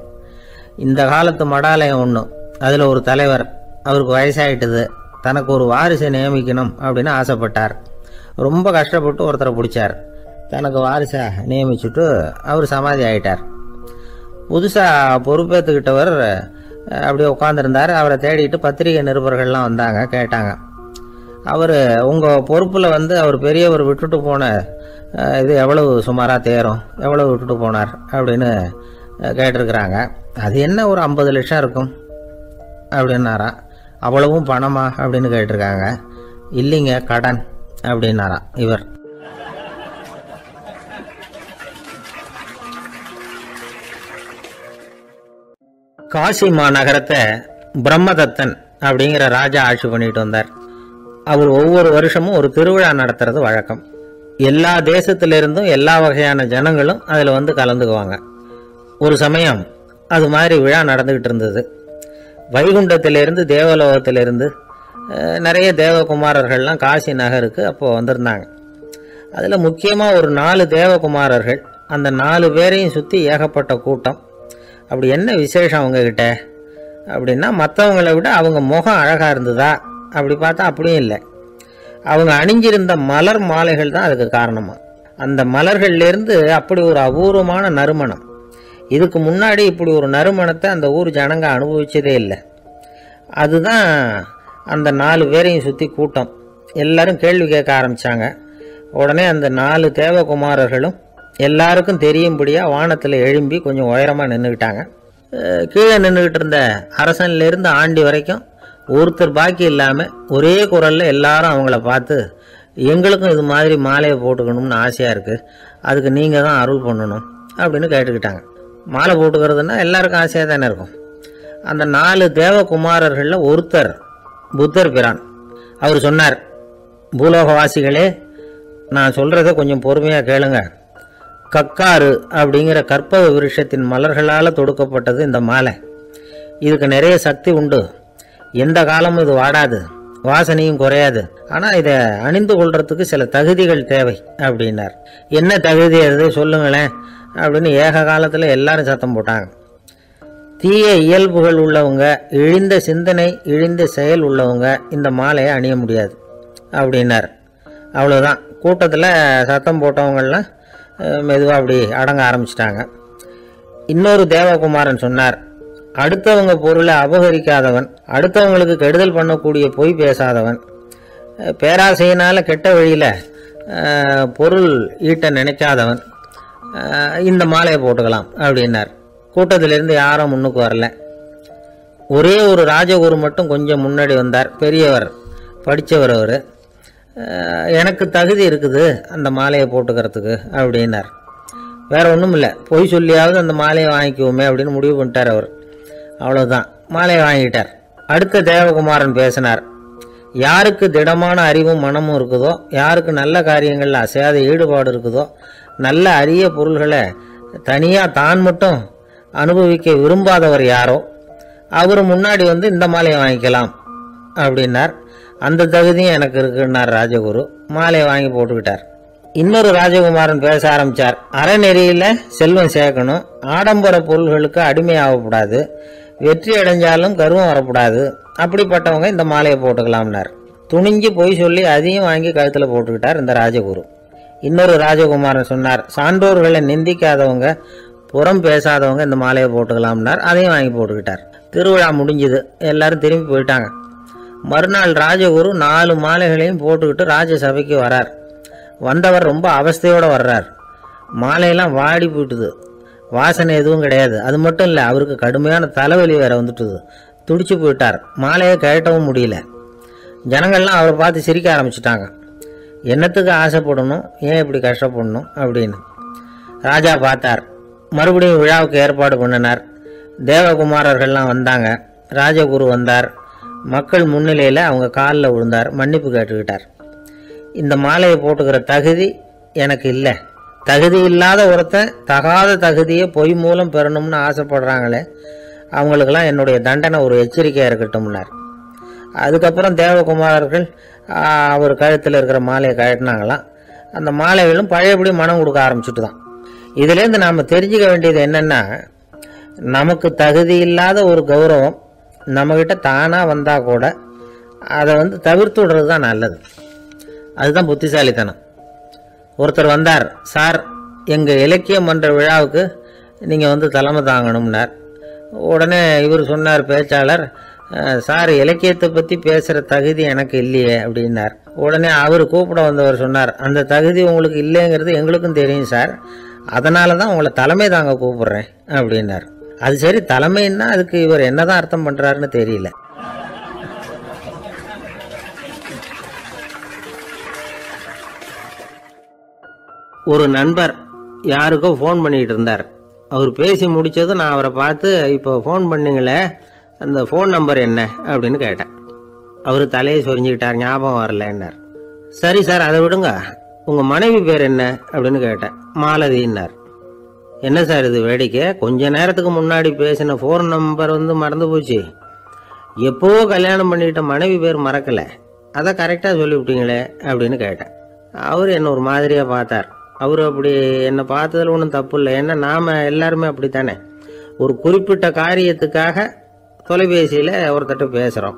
இந்த காலத்து மடாலயம் ஒன்று, அதில் ஒரு தலைவர், அவருக்கு வயசாயிட்டுது, தனக்கு ஒரு வாரிசை நியமிக்கணும் அப்படின்னு ஆசைப்பட்டார். ரொம்ப கஷ்டப்பட்டு ஒருத்தரை பிடிச்சார். தனக்கு வாரிசை நியமிச்சுட்டு அவர் சமாதி ஆயிட்டார். புதுசாக பொறுப்பேற்றுக்கிட்டவர் அப்படியே உட்காந்துருந்தார். அவரை தேடிட்டு பத்திரிகை நிருபர்கள்லாம் வந்தாங்க, கேட்டாங்க. அவர் உங்கள் பொறுப்பில் அவர் பெரியவர் விட்டுட்டு போன இது எவ்வளவு சுமாராக தேரும், எவ்வளவு விட்டுட்டு போனார் அப்படின்னு கேட்டிருக்கிறாங்க. அது என்ன ஒரு 50 லட்சம் இருக்கும் அப்படின்னாராம். அவ்வளவும் பணமா அப்படின்னு கேட்டிருக்காங்க. இல்லைங்க, கடன் அப்படின்னாராம் இவர். காசி மாநகரத்தை பிரம்மதத்தன் அப்படிங்கிற ராஜா ஆட்சி பண்ணிட்டு வந்தார். அவர் ஒவ்வொரு வருஷமும் ஒரு திருவிழா நடத்துறது வழக்கம். எல்லா தேசத்திலிருந்தும் எல்லா வகையான ஜனங்களும் அதில் கலந்துக்குவாங்க. ஒரு சமயம் அது மாதிரி விழா நடந்துக்கிட்டு இருந்தது. வைகுண்டத்திலிருந்து தேவலோகத்திலிருந்து நிறைய தேவகுமாரர்கள்லாம் காசி நகருக்கு அப்போது வந்திருந்தாங்க. அதில் முக்கியமாக ஒரு 4 தேவகுமாரர்கள். அந்த 4 பேரையும் சுற்றி ஏகப்பட்ட கூட்டம். அப்படி என்ன விசேஷம் அவங்கக்கிட்ட அப்படின்னா, மற்றவங்களை விட அவங்க முகம் அழகாக இருந்ததா அப்படி பார்த்தா அப்படியும் இல்லை. அவங்க அணிஞ்சிருந்த மலர் மாலைகள் தான் அதுக்கு காரணமாக. அந்த மலர்கள்லேருந்து அப்படி ஒரு அபூர்வமான நறுமணம். இதுக்கு முன்னாடி இப்படி ஒரு நறுமணத்தை அந்த ஊர் ஜனங்க அனுபவிச்சதே இல்லை. அதுதான் அந்த 4 பேரையும் சுற்றி கூட்டம். எல்லாரும் கேள்வி கேட்க ஆரம்பித்தாங்க. உடனே அந்த 4 தேவகுமாரர்களும் எல்லாருக்கும் தெரியும்படியாக வானத்தில் எழும்பி கொஞ்சம் உயரமாக நின்றுக்கிட்டாங்க. கீழே நின்றுக்கிட்டு இருந்த அரசன்லேருந்து ஆண்டி வரைக்கும் ஒருத்தர் பாக்கி இல்லாமல் ஒரே குரலில் எல்லாரும் அவங்கள பார்த்து, எங்களுக்கும் இது மாதிரி மாலையை போட்டுக்கணும்னு ஆசையாக இருக்குது, அதுக்கு நீங்கள் தான் அருள் பண்ணணும் அப்படின்னு கேட்டுக்கிட்டாங்க. மாலை போட்டுக்கிறதுனா எல்லாருக்கும் ஆசையாக தானே இருக்கும். அந்த 4 தேவகுமாரர்களில் ஒருத்தர் புத்தர் பிரான். அவர் சொன்னார், பூலோகவாசிகளே, நான் சொல்கிறத கொஞ்சம் பொறுமையாக கேளுங்க. கக்காரு அப்படிங்கிற கற்பக விருஷத்தின் மலர்களால் தொடுக்கப்பட்டது இந்த மாலை. இதுக்கு நிறைய சக்தி உண்டு. எந்த காலமும் இது வாடாது, வாசனையும் குறையாது. ஆனால் இதை அணிந்து கொள்றதுக்கு சில தகுதிகள் தேவை அப்படின்னார். என்ன தகுதி அது சொல்லுங்களேன் அப்படின்னு ஏக காலத்தில் எல்லாரும் சத்தம் போட்டாங்க. தீய இயல்புகள் உள்ளவங்க, இழிந்த சிந்தனை, இழிந்த செயல் உள்ளவங்க இந்த மாலையை அணிய முடியாது அப்படின்னார். அவ்வளோதான். கூட்டத்தில் சத்தம் போட்டவங்கள்லாம் மெதுவாக அப்படி அடங்க ஆரம்பிச்சிட்டாங்க. இன்னொரு தேவகுமாரன் சொன்னார், அடுத்தவங்க பொருளை அபகரிக்காதவன், அடுத்தவங்களுக்கு கெடுதல் பண்ணக்கூடிய பொய் பேசாதவன், பேராசையினால் கெட்ட வழியில் பொருள் ஈட்ட நினைக்காதவன் இந்த மாலையை போட்டுக்கலாம் அப்படின்னார். கூட்டத்திலிருந்து யாரும் முன்னுக்கு வரல. ஒரே ஒரு ராஜகுரு மட்டும் கொஞ்சம் முன்னாடி வந்தார். பெரியவர், படித்தவர். அவர், எனக்கு தகுதி இருக்குது அந்த மாலையை போட்டுக்கிறதுக்கு அப்படின்னார். வேறு ஒன்றும் இல்லை, பொய் சொல்லியாவது அந்த மாலையை வாங்கிக்குவோமே அப்படின்னு முடிவு பண்ணிட்டார் அவர். அவ்வளோதான், மாலையை வாங்கிட்டார். அடுத்த தேவகுமாரன் பேசினார். யாருக்கு திடமான அறிவும் மனமும் இருக்குதோ, யாருக்கு நல்ல காரியங்களில் அசையாத ஈடுபாடு இருக்குதோ, நல்ல அரிய பொருள்களை தனியாக தான் மட்டும் அனுபவிக்க விரும்பாதவர் யாரோ அவர் முன்னாடி இந்த மாலையை வாங்கிக்கலாம் அப்படின்னார். அந்த தகுதியும் எனக்கு இருக்குன்னார் ராஜகுரு. மாலையை வாங்கி போட்டுக்கிட்டார். இன்னொரு ராஜகுமாரன் பேச ஆரம்பித்தார். அறநெறியில் செல்வம் சேர்க்கணும், ஆடம்பர பொருள்களுக்கு அடிமையாகக்கூடாது, வெற்றி அடைஞ்சாலும் கர்வம் வரக்கூடாது, அப்படிப்பட்டவங்க இந்த மாலையை போட்டுக்கலாம்னார். துணிஞ்சு பொய் சொல்லி அதையும் வாங்கி கழுத்தில் போட்டுக்கிட்டார் இந்த ராஜகுரு. இன்னொரு ராஜகுமாரன் சொன்னார், சான்றோர்களை நிந்திக்காதவங்க, புறம் பேசாதவங்க இந்த மாலையை போட்டுக்கலாம்னார். அதையும் வாங்கி போட்டுக்கிட்டார். திருவிழா முடிஞ்சுது, எல்லாரும் திரும்பி போயிட்டாங்க. மறுநாள் ராஜகுரு 4 மாலைகளையும் போட்டுக்கிட்டு ராஜசபைக்கு வரார். வந்தவர் ரொம்ப அவஸ்தையோடு வர்றார். மாலையெல்லாம் வாடி போயிட்டுது, வாசனை எதுவும் கிடையாது. அது மட்டும் இல்லை, அவருக்கு கடுமையான தலைவலி வேற வந்துட்டுது. துடிச்சு போயிட்டார். மாலையை கழட்டவும் முடியல. ஜனங்கள்லாம் அவரை பார்த்து சிரிக்க ஆரம்பிச்சிட்டாங்க. என்னத்துக்கு ஆசைப்படணும், ஏன் இப்படி கஷ்டப்படணும் அப்படின்னு. ராஜா பார்த்தார். மறுபடியும் விழாவுக்கு ஏற்பாடு பண்ணினார். தேவகுமாரர்கள்லாம் வந்தாங்க. ராஜகுரு வந்தார். மக்கள் முன்னிலையில் அவங்க காலில் விழுந்தார், மன்னிப்பு கேட்டுக்கிட்டார். இந்த மாலையை போட்டுக்கிற தகுதி எனக்கு இல்லை. தகுதி இல்லாத ஒருத்தன் தகாத தகுதியை பொய் மூலம் பெறணும்னு ஆசைப்படுறாங்களே, அவங்களுக்கெல்லாம் என்னுடைய தண்டனை ஒரு எச்சரிக்கையாக இருக்கட்டும்னார். அதுக்கப்புறம் தேவகுமாரர்கள் அவர் கழுத்தில் இருக்கிற மாலையை கழட்டினாங்களாம். அந்த மாலைகளும் பழையபடி மனம் கொடுக்க ஆரம்பிச்சுட்டு தான். இதுலேருந்து நாம் தெரிஞ்சுக்க வேண்டியது என்னென்னா, நமக்கு தகுதி இல்லாத ஒரு கௌரவம் நம்மக்கிட்ட தானாக வந்தால் கூட அதை தவிர்த்து விடுறது தான் நல்லது. அதுதான் புத்திசாலித்தனம். ஒருத்தர் வந்தார், சார் எங்கள் இலக்கிய மன்ற விழாவுக்கு நீங்கள் வந்து தலைமை தாங்கணும்னார். உடனே இவர் சொன்னார் பேச்சாளர், சார் இலக்கியத்தை பற்றி பேசுகிற தகுதி எனக்கு இல்லையே அப்படின்னார். உடனே அவர் கூப்பிட வந்தவர் சொன்னார், அந்த தகுதி உங்களுக்கு இல்லைங்கிறது எங்களுக்கும் தெரியும் சார், அதனால தான் உங்களை தலைமை தாங்க கூப்பிட்றேன் அப்படின்னார். அது சரி, தலைமைன்னா அதுக்கு இவர் என்னதான் அர்த்தம் பண்ணுறாருன்னு தெரியல. ஒரு நண்பர் யாருக்கோ ஃபோன் பண்ணிகிட்டு இருந்தார். அவர் பேசி முடித்ததும் நான் அவரை பார்த்து, இப்போ ஃபோன் பண்ணிங்களே அந்த ஃபோன் நம்பர் என்ன அப்படின்னு கேட்டேன். அவர் தலையை சொரிஞ்சுக்கிட்டார், ஞாபகம் வரலன்னார். சரி சார் அதை விடுங்க, உங்கள் மனைவி பேர் என்ன அப்படின்னு கேட்டேன். மாலதின்னார். என்ன சார் இது வேடிக்கை, கொஞ்ச நேரத்துக்கு முன்னாடி பேசின ஃபோன் நம்பர் வந்து மறந்து போச்சு, எப்போவோ கல்யாணம் பண்ணிக்கிட்ட மனைவி பேர் மறக்கலை, அதை கரெக்டாக சொல்லிவிட்டீங்களே அப்படின்னு கேட்டேன். அவர் என்ன ஒரு மாதிரியாக பார்த்தார். அவர் அப்படி என்னை பார்த்ததில் ஒன்றும் தப்பு இல்லை, ஏன்னா நாம் எல்லாருமே அப்படித்தானே, ஒரு குறிப்பிட்ட காரியத்துக்காக தொலைபேசியில் ஒருத்தட்ட பேசுகிறோம்,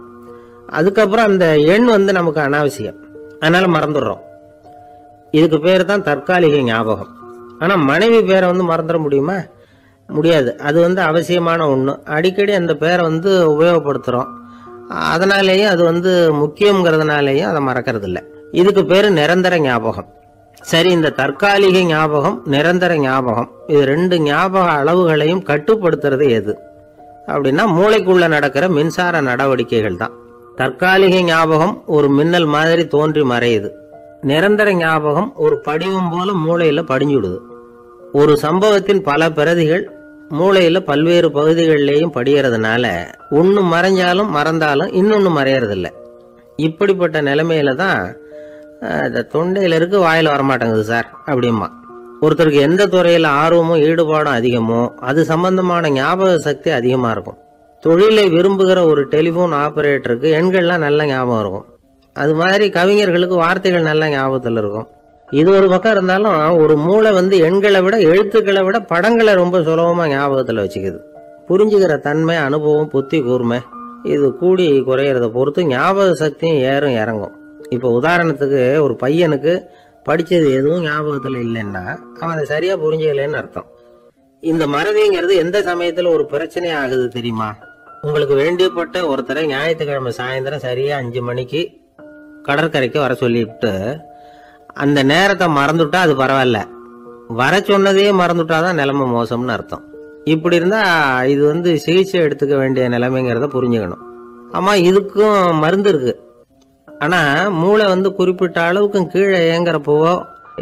அதுக்கப்புறம் அந்த எண் வந்து நமக்கு அனாவசியம், அதனால் மறந்துடுறோம். இதுக்கு பேர் தான் தற்காலிக ஞாபகம். ஆனால் மனைவி பேரை வந்து மறந்துட முடியுமா? முடியாது. அது வந்து அவசியமான ஒன்று. அடிக்கடி அந்த பேரை வந்து உபயோகப்படுத்துகிறோம், அதனாலேயும் அது வந்து முக்கியங்கிறதுனாலேயும் அதை மறக்கறதில்லை. இதுக்கு பேர் நிரந்தர ஞாபகம். சரி, இந்த தற்காலிக ஞாபகம், நிரந்தர ஞாபகம், இது ரெண்டு ஞாபக அளவுகளையும் கட்டுப்படுத்துறது எது அப்படின்னா மூளைக்குள்ள நடக்கிற மின்சார நடவடிக்கைகள் தான். தற்காலிக ஞாபகம் ஒரு மின்னல் மாதிரி தோன்றி மறையுது. நிரந்தர ஞாபகம் ஒரு படிவம் போல மூளையில படிஞ்சுடுது. ஒரு சம்பவத்தின் பல பிரதிகள் மூளையில பல்வேறு பகுதிகளிலேயும் படிகிறதுனால ஒன்று மறைஞ்சாலும் மறந்தாலும் இன்னொன்று மறையறதில்லை. இப்படிப்பட்ட நிலைமையில தான் இந்த தொண்டையில் இருக்கு, வாயில் வரமாட்டேங்குது சார் அப்படிமா. ஒருத்தருக்கு எந்த துறையில் ஆர்வமும் ஈடுபாடும் அதிகமோ அது சம்பந்தமான ஞாபக சக்தி அதிகமாக இருக்கும். தொழிலை விரும்புகிற ஒரு டெலிஃபோன் ஆபரேட்டருக்கு எண்கள்லாம் நல்ல ஞாபகம் இருக்கும். அது மாதிரி கவிஞர்களுக்கு வார்த்தைகள் நல்ல ஞாபகத்தில் இருக்கும். இது ஒரு பக்கம் இருந்தாலும் ஒரு மூளை வந்து எண்களை விட எழுத்துக்களை விட படங்களை ரொம்ப சுலபமாக ஞாபகத்தில் வச்சுக்குது. புரிஞ்சுக்கிற தன்மை, அனுபவம், புத்தி கூர்மை இது கூடி குறையிறத பொறுத்து ஞாபக சக்தியும் ஏறும் இறங்கும். இப்போ உதாரணத்துக்கு ஒரு பையனுக்கு படித்தது எதுவும் ஞாபகத்தில் இல்லைன்னா அவன் அதை சரியாக புரிஞ்சுக்கலன்னு அர்த்தம். இந்த மறதிங்கிறது எந்த சமயத்தில் ஒரு பிரச்சனை ஆகுது தெரியுமா? உங்களுக்கு வேண்டியப்பட்ட ஒருத்தரை ஞாயிற்றுக்கிழமை சாயந்தரம் சரியாக 5 மணிக்கு கடற்கரைக்கு வர சொல்லிவிட்டு அந்த நேரத்தை மறந்துட்டா அது பரவாயில்ல, வர சொன்னதே மறந்துட்டாதான் நிலைமை மோசம்னு அர்த்தம். இப்படி இருந்தால் இது வந்து சிகிச்சை எடுத்துக்க வேண்டிய நிலைமைங்கிறத புரிஞ்சுக்கணும். ஆமாம், இதுக்கும் மருந்து இருக்கு. ஆனால் மூளை வந்து குறிப்பிட்ட அளவுக்கும் கீழே இயங்குறப்போவோ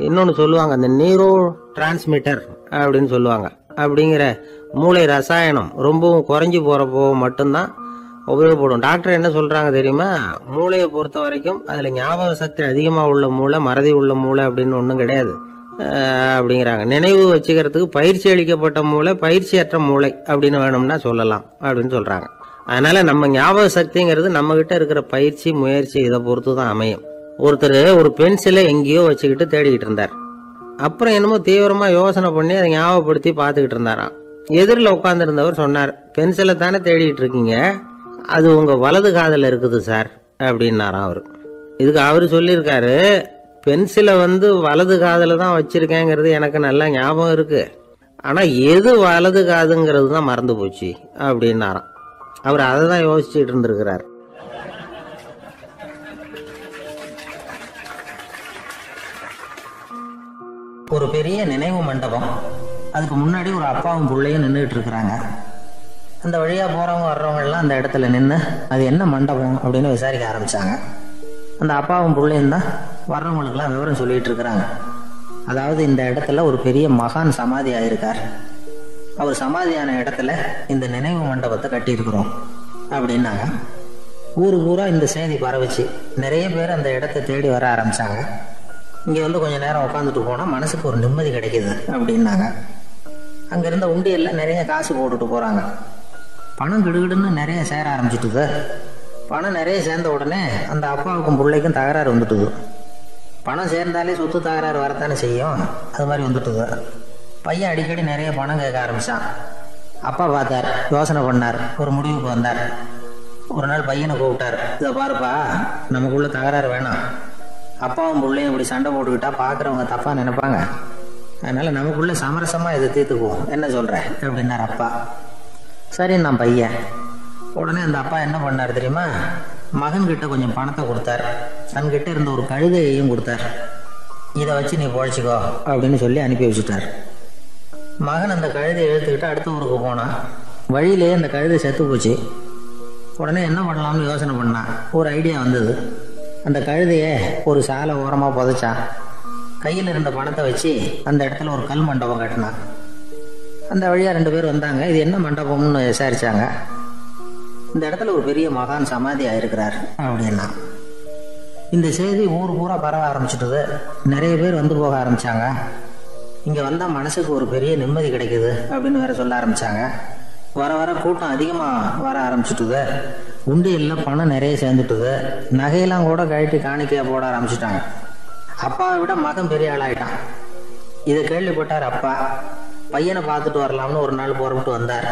இன்னொன்று சொல்லுவாங்க, அந்த நியூரோ டிரான்ஸ்மிட்டர் அப்படின்னு சொல்லுவாங்க. அப்படிங்கிற மூளை ரசாயனம் ரொம்பவும் குறைஞ்சி போகிறப்போ மட்டும்தான் உபயோகப்படும். டாக்டர் என்ன சொல்கிறாங்க தெரியுமா? மூளையை பொறுத்த வரைக்கும் அதில் ஞாபக சக்தி அதிகமாக உள்ள மூளை, மறதி உள்ள மூளை அப்படின்னு ஒன்றும் கிடையாது அப்படிங்கிறாங்க. நினைவு வச்சுக்கிறதுக்கு பயிற்சி அளிக்கப்பட்ட மூளை, பயிற்சியற்ற மூளை அப்படின்னு வேணும்னா சொல்லலாம் அப்படின்னு சொல்கிறாங்க. அதனால நம்ம ஞாபக சக்திங்கிறது நம்ம கிட்ட இருக்கிற பயிற்சி, முயற்சி இதை பொறுத்து தான் அமையும். ஒருத்தர் ஒரு பென்சிலை எங்கேயோ வச்சுக்கிட்டு தேடிக்கிட்டு இருந்தார். அப்புறம் என்னமோ தீவிரமா யோசனை பண்ணி அதை ஞாபகப்படுத்தி பார்த்துக்கிட்டு இருந்தாராம். எதிரில் உட்காந்துருந்தவர் சொன்னார், பென்சிலை தானே தேடிட்டு இருக்கீங்க, அது உங்க வலது காதில் இருக்குது சார் அப்படின்னாராம் அவர். இதுக்கு அவர் சொல்லியிருக்காரு, பென்சிலை வந்து வலது காதில் தான் வச்சிருக்கேங்கிறது எனக்கு நல்லா ஞாபகம் இருக்கு, ஆனா எது வலது காதுங்கிறது தான் மறந்து போச்சு அப்படின்னாராம். அவர் அதை தான் யோசிச்சுட்டு இருந்திருக்கிறார். ஒரு பெரிய நினைவு மண்டபம், அதுக்கு முன்னாடி ஒரு அப்பாவும் பிள்ளையும் நின்றுட்டு இருக்கிறாங்க. அந்த வழியா போறவங்க வர்றவங்க எல்லாம் அந்த இடத்துல நின்று அது என்ன மண்டபம் அப்படின்னு விசாரிக்க ஆரம்பிச்சாங்க. அந்த அப்பாவும் பிள்ளையும் தான் வர்றவங்களுக்கெல்லாம் விவரம் சொல்லிட்டு இருக்கிறாங்க. அதாவது இந்த இடத்துல ஒரு பெரிய மகான் சமாதி ஆயிருக்கார், அவர் சமாதியான இடத்துல இந்த நினைவு மண்டபத்தை கட்டியிருக்கிறோம் அப்படின்னாங்க. ஊரு பூரா இந்த செய்தி பரவிச்சு. நிறைய பேர் அந்த இடத்தை தேடி வர ஆரம்பிச்சாங்க. இங்கே வந்து கொஞ்சம் நேரம் உட்காந்துட்டு போனால் மனசுக்கு ஒரு நிம்மதி கிடைக்கிது அப்படின்னாங்க. அங்கே இருந்த உண்டியெல்லாம் நிறைய காசு போட்டுட்டு போகிறாங்க. பணம் கிடுகிடுன்னு நிறைய சேர ஆரம்பிச்சுட்டுது. பணம் நிறைய சேர்ந்த உடனே அந்த அப்பாவுக்கும் பிள்ளைக்கும் தகராறு வந்துட்டுது. பணம் சேர்ந்தாலே சொத்து தகராறு வரத்தானே செய்யும், அது மாதிரி வந்துட்டுது. பையன் அடிக்கடி நிறைய பணம் கேட்க ஆரம்பித்தான். அப்பா பார்த்தார், யோசனை பண்ணார், ஒரு முடிவுக்கு வந்தார். ஒரு நாள் பையனை கூப்பிட்டார், இதை பாருப்பா, நமக்குள்ள தகராறு வேணாம், அப்பாவும் பிள்ளையும் இப்படி சண்டை போட்டுக்கிட்டா பார்க்குறவங்க தப்பாக நினைப்பாங்க, அதனால் நமக்குள்ளே சமரசமாக இதை தீர்த்துக்குவோம், என்ன சொல்கிறேன் அப்படின்னார் அப்பா. சரி நான் பையன். உடனே அந்த அப்பா என்ன பண்ணார் தெரியுமா, மகன்கிட்ட கொஞ்சம் பணத்தை கொடுத்தார். தன்கிட்ட இருந்த ஒரு கழுதையையும் கொடுத்தார். இதை வச்சு நீ பொழைச்சிக்கோ அப்படின்னு சொல்லி அனுப்பி வச்சுட்டார். மகன் அந்த கழுதையை எடுத்துக்கிட்டு அடுத்த ஊருக்கு போனான். வழியிலேயே அந்த கழுதை செத்து போச்சு. உடனே என்ன பண்ணலாம்னு யோசனை பண்ணான். ஒரு ஐடியா வந்தது. அந்த கழுதையை ஒரு சாலை ஓரமாக புதைச்சான். கையில் இருந்த பணத்தை வச்சு அந்த இடத்துல ஒரு கல் மண்டபம் கட்டினான். அந்த வழியாக 2 பேர் வந்தாங்க. இது என்ன மண்டபம்னு விசாரித்தாங்க. இந்த இடத்துல ஒரு பெரிய மகான் சமாதி ஆயிருக்கிறார் அப்படின்னா. இந்த செய்தி ஊர் பூரா பரவ ஆரம்பிச்சிட்டது. நிறைய பேர் வந்து போக ஆரம்பித்தாங்க. இங்கே வந்தால் மனசுக்கு ஒரு பெரிய நிம்மதி கிடைக்குது அப்படின்னு வேற சொல்ல ஆரம்பித்தாங்க. வர வர கூட்டம் அதிகமாக வர ஆரம்பிச்சுட்டுது. உண்டியலில் பணம் நிறைய சேர்ந்துட்டுது. நகையெல்லாம் கூட கழட்டி காணிக்கையாக போட ஆரம்பிச்சிட்டாங்க. அப்பாவை விட மகன் பெரிய ஆளாயிட்டான். இதை கேள்விப்பட்டார் அப்பா. பையனை பார்த்துட்டு வரலாம்னு ஒரு நாள் புறப்பட்டு வந்தார்.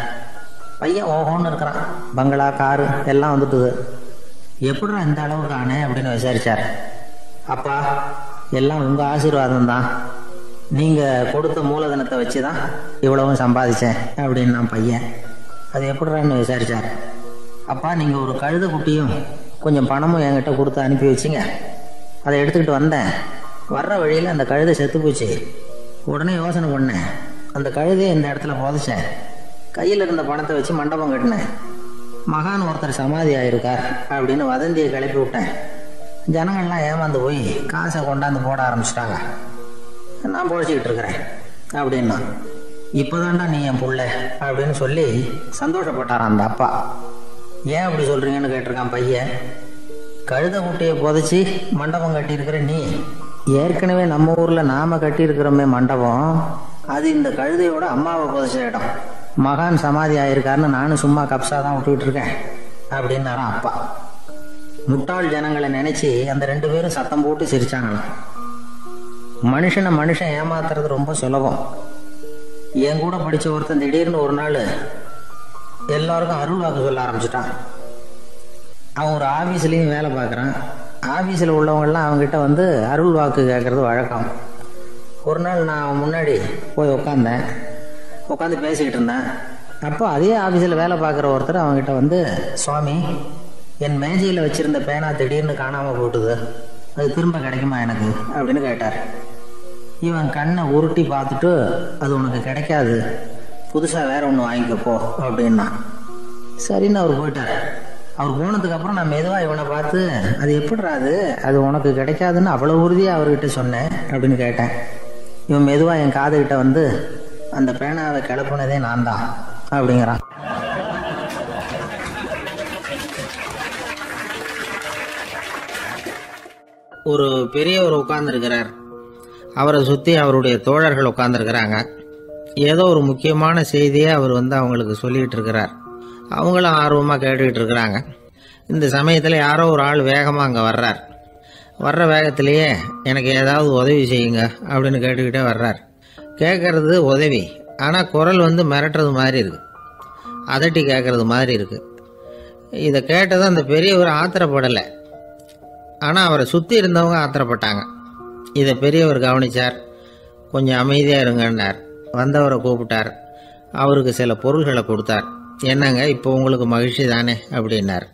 பையன் ஓஹோன்னு இருக்கிறான். பங்களா, காரு எல்லாம் வந்துட்டுது. எப்படிடா இந்த அளவுக்கு ஆனே அப்படின்னு விசாரிச்சார். அப்பா, எல்லாம் உங்கள் ஆசீர்வாதம் தான். நீங்கள் கொடுத்த மூலதனத்தை வச்சு தான் இவ்வளவும் சம்பாதிச்சேன் அப்படின்னு நான் பையன். அது எப்படிறான்னு விசாரித்தார். அப்பா, நீங்கள் ஒரு கழுதை குட்டியும் கொஞ்சம் பணமும் என்கிட்ட கொடுத்து அனுப்பி வச்சிங்க. அதை எடுத்துக்கிட்டு வந்தேன். வர்ற வழியில் அந்த கழுதை செத்து போச்சு. உடனே யோசனை பண்ணேன். அந்த கழுதையை இந்த இடத்துல புதைச்சேன். கையில் இருந்த பணத்தை வச்சு மண்டபம் கட்டினேன். மகான் ஒருத்தர் சமாதி ஆயிருக்கார் அப்படின்னு வதந்தியை கிளப்பி விட்டேன். ஜனங்கள்லாம் ஏமாந்து போய் காசை கொண்டாந்து போட ஆரம்பிச்சிட்டாங்க. நான் பொழைச்சிக்கிட்டு இருக்கிறேன் அப்படின்னா. இப்போதான்டா நீ என் புள்ள அப்படின்னு சொல்லி சந்தோஷப்பட்டாரான் அந்த அப்பா. ஏன் அப்படி சொல்கிறீங்கன்னு கேட்டிருக்கான் பையன். கழுதை குட்டியை புதைச்சி மண்டபம் கட்டியிருக்கிற நீ, ஏற்கனவே நம்ம ஊரில் நாம் கட்டியிருக்கிறோமே மண்டபம், அது இந்த கழுதையோட அம்மாவை புதைச்ச இடம். மகான் சமாதி ஆயிருக்காருன்னு நானும் சும்மா கப்ஸா தான் விட்டுக்கிட்டு இருக்கேன் அப்படின்னாரான் அப்பா. முட்டாள் ஜனங்களை நினச்சி அந்த 2 பேரும் சத்தம் போட்டு சிரிச்சாங்களாம். மனுஷன் ஏமாத்துறது ரொம்ப சுலபம். என் கூட படித்த ஒருத்தன் திடீர்னு ஒரு நாள் எல்லாருக்கும் அருள் வாக்கு சொல்ல ஆரம்பிச்சிட்டான். அவன் ஒரு ஆஃபீஸ்லேயும் வேலை பார்க்குறான். ஆஃபீஸில் உள்ளவங்கெல்லாம் அவங்ககிட்ட வந்து அருள் வாக்கு கேட்குறது வழக்கம். ஒரு நாள் நான் அவன் முன்னாடி போய் உட்காந்து பேசிக்கிட்டு இருந்தேன். அப்போ அதே ஆஃபீஸில் வேலை பார்க்குற ஒருத்தர் அவங்ககிட்ட வந்து, சுவாமி, என் மேஜையில் வச்சுருந்த பேனா திடீர்னு காணாமல் போட்டுது, அது திரும்ப கிடைக்குமா எனக்கு அப்படின்னு கேட்டார். இவன் கண்ணை உருட்டி பார்த்துட்டு, அது உனக்கு கிடைக்காது, புதுசாக வேற ஒன்று வாங்கிக்கப்போ அப்படின்னா. சரின்னு அவர் போயிட்டார். அவர் போனதுக்கப்புறம் நான் மெதுவாக இவனை பார்த்து, அது எப்படிறாது, அது உனக்கு கிடைக்காதுன்னு அவ்வளோ உறுதியாக அவர்கிட்ட சொன்னேன் அப்படின்னு கேட்டேன். இவன் மெதுவாக என் காதுகிட்ட வந்து, அந்த பேனாவை கிளப்புனதே நான் தான் அப்படிங்கிறான். ஒரு பெரியவர் உட்கார்ந்துருக்கிறார். அவரை சுற்றி அவருடைய தோழர்கள் உட்கார்ந்துருக்கிறாங்க. ஏதோ ஒரு முக்கியமான செய்தியை அவர் அவங்களுக்கு சொல்லிகிட்டு இருக்கிறார். அவங்களும் ஆர்வமாக கேட்டுக்கிட்டு இருக்கிறாங்க. இந்த சமயத்தில் யாரோ ஒரு ஆள் வேகமாக அங்கே வர்றார். வர்ற வேகத்திலேயே எனக்கு ஏதாவது உதவி செய்யுங்க அப்படின்னு கேட்டுக்கிட்டே வர்றார். கேட்கறது உதவி, ஆனால் குரல் மிரட்டுறது மாதிரி இருக்குது, அதட்டி கேட்கறது மாதிரி இருக்குது. இதை கேட்டதும் அந்த பெரியவர் ஆத்திரப்படலை, ஆனால் அவரை சுற்றி இருந்தவங்க ஆத்திரப்பட்டாங்க. இதை பெரியவர் கவனித்தார். கொஞ்சம் அமைதியாக இருங்கன்னார். வந்தவரை கூப்பிட்டார். அவருக்கு சில பொருள்களை கொடுத்தார். என்னங்க, இப்போ உங்களுக்கு மகிழ்ச்சி தானே அப்படின்னார்.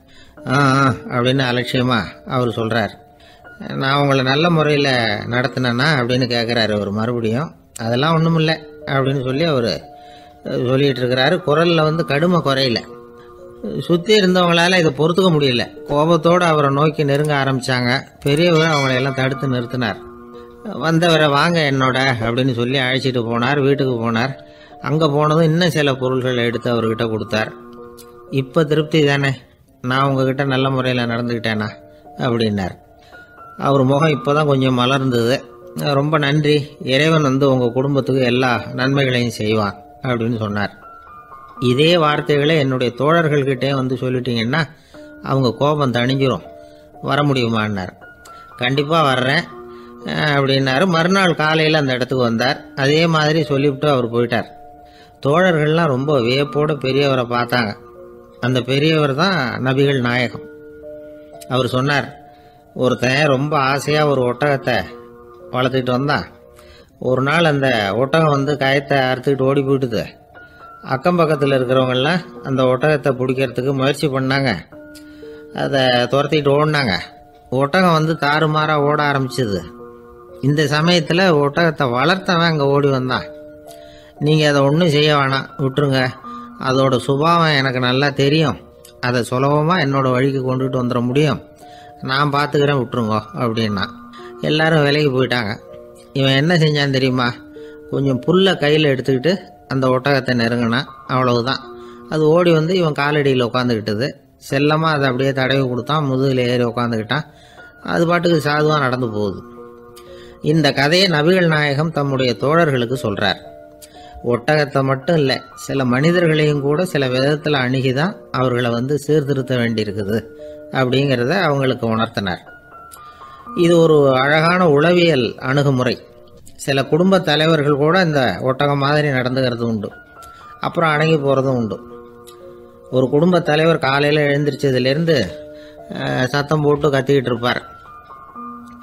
அப்படின்னு அலட்சியமாக அவர் சொல்கிறார். நான் உங்களை நல்ல முறையில் நடத்தினேன்னா அப்படின்னு கேட்குறாரு அவர் மறுபடியும். அதெல்லாம் ஒன்றும் இல்லை அப்படின்னு சொல்லி அவர் சொல்லிகிட்டு இருக்கிறாரு. குரலில் கடுமை குறையில. சுற்றி இருந்தவங்களால இதை பொறுத்துக்க முடியல. கோபத்தோடு அவரை நோக்கி நெருங்க ஆரம்பித்தாங்க. பெரியவர் அவங்களையெல்லாம் தடுத்து நிறுத்தினார். வந்தவரை வாங்க என்னோட அப்படின்னு சொல்லி அழைச்சிட்டு போனார். வீட்டுக்கு போனார். அங்கே போனதும் இன்னும் சில பொருள்களை எடுத்து அவர்கிட்ட கொடுத்தார். இப்போ திருப்தி தானே, நான் உங்ககிட்ட நல்ல முறையில் நடந்துக்கிட்டேனா அப்படின்னார். அவர் முகம் இப்போ தான் கொஞ்சம் மலர்ந்தது. ரொம்ப நன்றி, இறைவன் உங்கள் குடும்பத்துக்கு எல்லா நன்மைகளையும் செய்வான் அப்படின்னு சொன்னார். இதே வார்த்தைகளை என்னுடைய தோழர்கள்கிட்டே சொல்லிட்டீங்கன்னா அவங்க கோபம் தணிஞ்சிரும். வர முடியுமான்னார். கண்டிப்பாக வர்றேன் அப்படின்னாரு. மறுநாள் காலையில் அந்த இடத்துக்கு வந்தார். அதே மாதிரி சொல்லிவிட்டு அவர் போயிட்டார். தோழர்கள்லாம் ரொம்ப வியப்போடு பெரியவரை பார்த்தாங்க. அந்த பெரியவர் தான் நபிகள் நாயகம். அவர் சொன்னார், ஒருத்தன் ரொம்ப ஆசையாக ஒரு ஒட்டகத்தை வளர்த்துக்கிட்டு வந்தான். ஒரு நாள் அந்த ஒட்டகம் வந்து கயத்தை அறுத்துக்கிட்டு ஓடி போயிட்டுது. அக்கம் பக்கத்தில் இருக்கிறவங்கெல்லாம் அந்த ஒட்டகத்தை பிடிக்கிறதுக்கு முயற்சி பண்ணாங்க. அதை துரத்திட்டு ஓடினாங்க. ஒட்டகம் வந்து தாறுமாறாக ஓட ஆரம்பிச்சிது. இந்த சமயத்தில் ஒட்டகத்தை வளர்த்தவன் அங்கே ஓடி வந்தான். நீங்கள் அதை ஒன்றும் செய்ய வேணாம், விட்டுருங்க. அதோட சுபாவம் எனக்கு நல்லா தெரியும். அதை சுலபமாக என்னோடய வழிக்கு கொண்டுகிட்டு வந்துட முடியும். நான் பார்த்துக்கிறேன், விட்டுருங்க அப்படின்னா. எல்லாரும் விலைக்கு போயிட்டாங்க. இவன் என்ன செஞ்சான் தெரியுமா? கொஞ்சம் புல்லை கையில் எடுத்துக்கிட்டு அந்த ஒட்டகத்தை நெருங்கினான். அவ்வளவுதான். அது ஓடி வந்து இவன் காலடியில் உட்காந்துக்கிட்டது. செல்லமாக அதை அப்படியே தடவி கொடுத்தான். முதுகில் ஏறி உட்காந்துக்கிட்டான். அது பாட்டுக்கு சாதுவாக நடந்து போகுது. இந்த கதையை நபிகள் நாயகம் தம்முடைய தோழர்களுக்கு சொல்கிறார். ஒட்டகத்தை மட்டும் இல்லை, சில மனிதர்களையும் கூட சில விதத்தில் அணுகி தான் அவர்களை வந்து சீர்திருத்த வேண்டியிருக்குது அப்படிங்கிறத அவங்களுக்கு உணர்த்தினார். இது ஒரு அழகான உளவியல் அணுகுமுறை. சில குடும்ப தலைவர்கள் கூட இந்த ஒட்டகம் மாதிரி நடந்துக்கிறது உண்டு. அப்புறம் அடங்கி போகிறதும் உண்டு. ஒரு குடும்ப தலைவர் காலையில் எழுந்திரிச்சதுலேருந்து சத்தம் போட்டு கத்திக்கிட்டு இருப்பார்.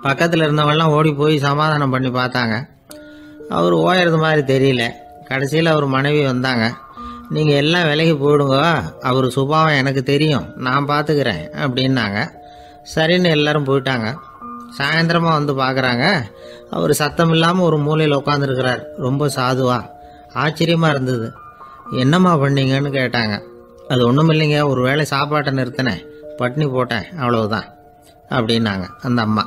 பக்கத்தில் இருந்தவங்கெல்லாம் ஓடி போய் சமாதானம் பண்ணி பார்த்தாங்க. அவர் ஓயறது மாதிரி தெரியல. கடைசியில் அவர் மனைவி வந்தாங்க. நீங்கள் எல்லாம் விலகி போயிடுங்க, அவர் சுபாவம் எனக்கு தெரியும், நான் பார்த்துக்கிறேன் அப்படின்னாங்க. சரின்னு எல்லாரும் போயிட்டாங்க. சாயந்தரமாக வந்து பார்க்குறாங்க, அவர் சத்தம் இல்லாமல் ஒரு மூலையில் உட்காந்துருக்கிறார். ரொம்ப சாதுவா. ஆச்சரியமாக இருந்தது. என்னம்மா பண்ணீங்கன்னு கேட்டாங்க. அது ஒன்றும் இல்லைங்க, ஒரு வேளை சாப்பாட்டை நிறுத்தினேன், பட்னி போட்டேன், அவ்வளவுதான் அப்படின்னாங்க அந்த அம்மா.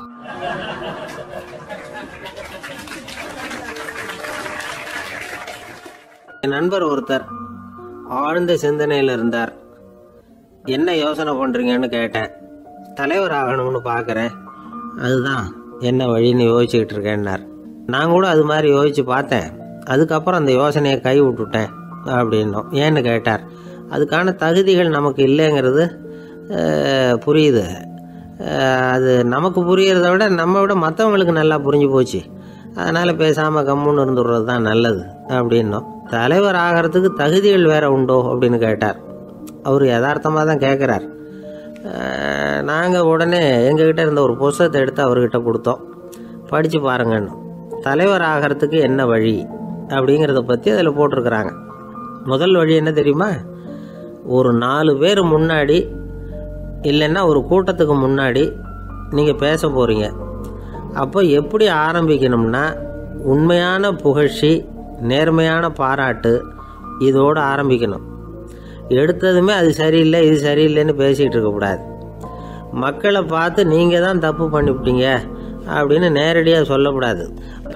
என் நண்பர் ஒருத்தர் ஆழ்ந்த சிந்தனையில் இருந்தார். என்ன யோசனை பண்ணுறீங்கன்னு கேட்டேன். தலைவர் ஆகணும்னு பார்க்குறேன், அதுதான் என்ன வழின்னு யோசிச்சுக்கிட்டு இருக்கேன்னார். நான் கூட அது மாதிரி யோசித்து பார்த்தேன். அதுக்கப்புறம் அந்த யோசனையை கை விட்டுட்டேன் அப்படின்னோம். ஏன்னு கேட்டார். அதுக்கான தகுதிகள் நமக்கு இல்லைங்கிறது புரியுது. அது நமக்கு புரியறத விட நம்ம விட மற்றவங்களுக்கு நல்லா புரிஞ்சு போச்சு. அதனால் பேசாமல் கம்முன்னு இருந்துடுறது தான் நல்லது அப்படின்னோம். தலைவர் ஆகிறதுக்கு தகுதிகள் வேறு உண்டோ அப்படின்னு கேட்டார். அவர் யதார்த்தமாக தான் கேட்குறார். நாங்கள் உடனே எங்ககிட்ட இருந்த ஒரு புத்தகத்தை எடுத்து அவர்கிட்ட கொடுத்தோம். படித்து பாருங்கன்னு. தலைவர் ஆகிறதுக்கு என்ன வழி அப்படிங்கிறத பற்றி அதில் போட்டிருக்கிறாங்க. முதல் வழி என்ன தெரியுமா? ஒரு 4 பேர் முன்னாடி இல்லைன்னா ஒரு கூட்டத்துக்கு முன்னாடி நீங்கள் பேச போகிறீங்க. அப்போ எப்படி ஆரம்பிக்கணும்னா, உண்மையான புகழ்ச்சி, நேர்மையான பாராட்டு, இதோடு ஆரம்பிக்கணும். எடுத்ததுமே அது சரியில்லை இது சரியில்லைன்னு பேசிகிட்டு இருக்கக்கூடாது. மக்களை பார்த்து நீங்கள் தான் தப்பு பண்ணிவிட்டீங்க அப்படின்னு நேரடியாக சொல்லக்கூடாது.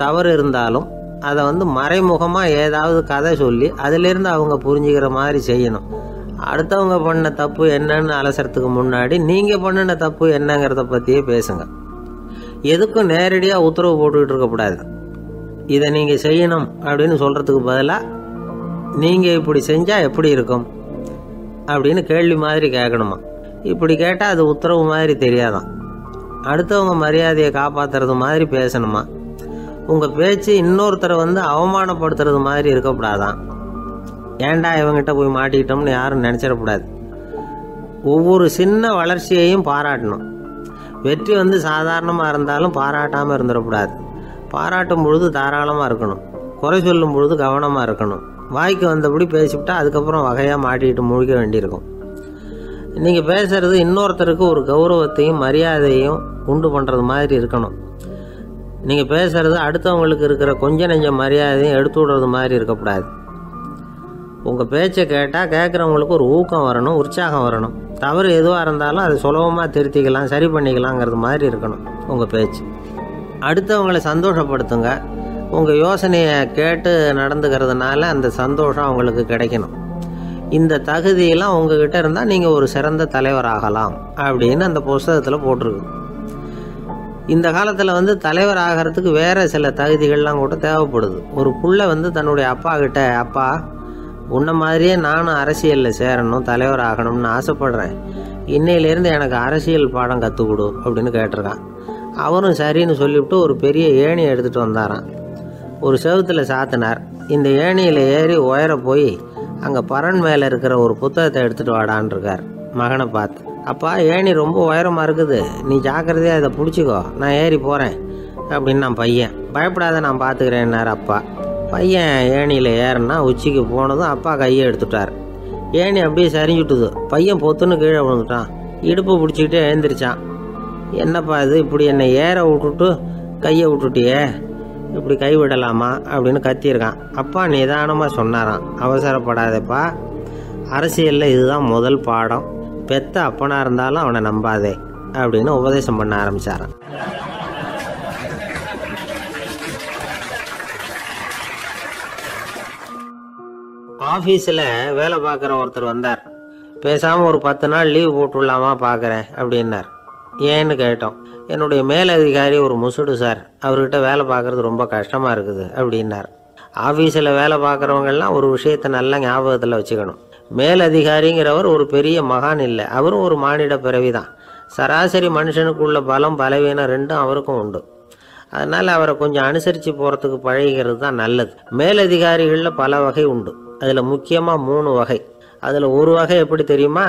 தவறு இருந்தாலும் அதை வந்து மறைமுகமாக ஏதாவது கதை சொல்லி அதிலிருந்து அவங்க புரிஞ்சுக்கிற மாதிரி செய்யணும். அடுத்தவங்க பண்ண தப்பு என்னன்னு அலசறதுக்கு முன்னாடி நீங்கள் பண்ணின தப்பு என்னங்கிறத பற்றியே பேசுங்க. எதுக்கும் நேரடியாக உத்தரவு போட்டுக்கிட்டு இருக்கக்கூடாது. இதை நீங்கள் செய்யணும் அப்படின்னு சொல்கிறதுக்கு பதிலாக நீங்கள் இப்படி செஞ்சால் எப்படி இருக்கும் அப்படின்னு கேள்வி மாதிரி கேட்கணுமா. இப்படி கேட்டால் அது உத்தரவு மாதிரி தெரியாதான். அடுத்தவங்க மரியாதையை காப்பாற்றுறது மாதிரி பேசணுமா. உங்கள் பேச்சு இன்னொருத்தரை வந்து அவமானப்படுத்துறது மாதிரி இருக்கக்கூடாதான். ஏண்டா இவங்கிட்ட போய் மாட்டிக்கிட்டோம்னு யாரும் நினச்சிடக்கூடாது. ஒவ்வொரு சின்ன வளர்ச்சியையும் பாராட்டணும். வெற்றி வந்து சாதாரணமாக இருந்தாலும் பாராட்டாமல் இருந்துடக்கூடாது. பாராட்டும் பொழுது தாராளமாக இருக்கணும். குறை சொல்லும் பொழுது கவனமாக இருக்கணும். வாய்க்கு வந்தபடி பேசிவிட்டால் அதுக்கப்புறம் வகையாக மாட்டிக்கிட்டு முழிக்க வேண்டியிருக்கும். நீங்கள் பேசுகிறது இன்னொருத்தருக்கு ஒரு கௌரவத்தையும் மரியாதையும் உண்டு பண்ணுறது மாதிரி இருக்கணும். நீங்கள் பேசுகிறது அடுத்தவங்களுக்கு இருக்கிற கொஞ்ச நெஞ்ச மரியாதையும் எடுத்து விடுறது மாதிரி இருக்கக்கூடாது. உங்கள் பேச்சை கேட்டால் கேட்குறவங்களுக்கு ஒரு ஊக்கம் வரணும், உற்சாகம் வரணும். தவறு எதுவாக இருந்தாலும் அதை சுலபமாக திருத்திக்கலாம், சரி பண்ணிக்கலாங்கிறது மாதிரி இருக்கணும் உங்கள் பேச்சு. அடுத்தவங்களை சந்தோஷப்படுத்துங்க. உங்கள் யோசனையை கேட்டு நடந்துக்கிறதுனால அந்த சந்தோஷம் அவங்களுக்கு கிடைக்கணும். இந்த தகுதியெல்லாம் உங்ககிட்ட இருந்தால் நீங்கள் ஒரு சிறந்த தலைவர் ஆகலாம் அப்படின்னு அந்த புஸ்தகத்தில் போட்டிருக்கு. இந்த காலத்தில் வந்து தலைவர் ஆகிறதுக்கு வேறு சில தகுதிகள்லாம் கூட தேவைப்படுது. ஒரு புள்ள வந்து தன்னுடைய அப்பா கிட்ட, அப்பா உன்ன மாதிரியே நானும் அரசியலில் சேரணும், தலைவர் ஆகணும்னு ஆசைப்படுறேன், இன்னையிலேருந்து எனக்கு அரசியல் பாடம் கற்றுக் கொடு அப்படின்னு கேட்டிருக்கான். அவரும் சரின்னு சொல்லிவிட்டு ஒரு பெரிய ஏணியை எடுத்துகிட்டு வந்தாரான். ஒரு செவுத்தில் சாத்தினார். இந்த ஏணியில் ஏறி உயர போய் அங்கே பரன் மேலே இருக்கிற ஒரு புத்தகத்தை எடுத்துகிட்டு வாடான் இருக்கார் மகனை பார்த்து. அப்பா ஏணி ரொம்ப உயரமாக இருக்குது, நீ ஜாக்கிரதையாக இதை பிடிச்சிக்கோ, நான் ஏறி போகிறேன் அப்படின்னு நான் பையன். பயப்படாத, நான் பார்த்துக்கிறேன்னாரு அப்பா. பையன் ஏணியில் ஏறினா உச்சிக்கு போனதும் அப்பா கையை எடுத்துட்டார். ஏணி அப்படியே சரிஞ்சுட்டுது. பையன் பொத்துன்னு கீழே விழுந்துட்டான். இடுப்பு பிடிச்சிக்கிட்டே எழுந்திரிச்சான். என்னப்பா இது, இப்படி என்னை ஏற விட்டுட்டு கையை விட்டுட்டியே, இப்படி கை விடலாமா அப்படின்னு கத்தியிருக்கான். அப்பா நிதானமாக சொன்னாராம், அவசரப்படாதப்பா, அரசியலில் இதுதான் முதல் பாடம், பெத்த அப்பனா இருந்தாலும் அவனை நம்பாதே அப்படின்னு உபதேசம் பண்ண ஆரம்பிச்சாரான். ஆஃபீஸில் வேலை பார்க்குற ஒருத்தர் வந்தார். பேசாமல் ஒரு 10 நாள் லீவ் போட்டுடலாமா பார்க்குறேன் அப்படின்னார். ஏன்னு கேட்டோம். என்னுடைய மேலதிகாரி ஒரு முசுடு சார், அவர்கிட்ட வேலை பார்க்குறது ரொம்ப கஷ்டமாக இருக்குது அப்படின்னார். ஆஃபீஸில் வேலை பார்க்குறவங்கெல்லாம் ஒரு விஷயத்தை நல்லா ஞாபகத்தில் வச்சுக்கணும். மேலதிகாரிங்கிறவர் ஒரு பெரிய மகான் இல்லை, அவரும் ஒரு மானிட பிறவி தான். சராசரி மனுஷனுக்குள்ள பலம் பலவீனம் ரெண்டும் அவருக்கும் உண்டு. அதனால் அவரை கொஞ்சம் அனுசரித்து போகிறதுக்கு பழகிறது தான் நல்லது. மேலதிகாரிகளில் பல வகை உண்டு. அதில் முக்கியமாக 3 வகை. அதில் ஒரு வகை எப்படி தெரியுமா?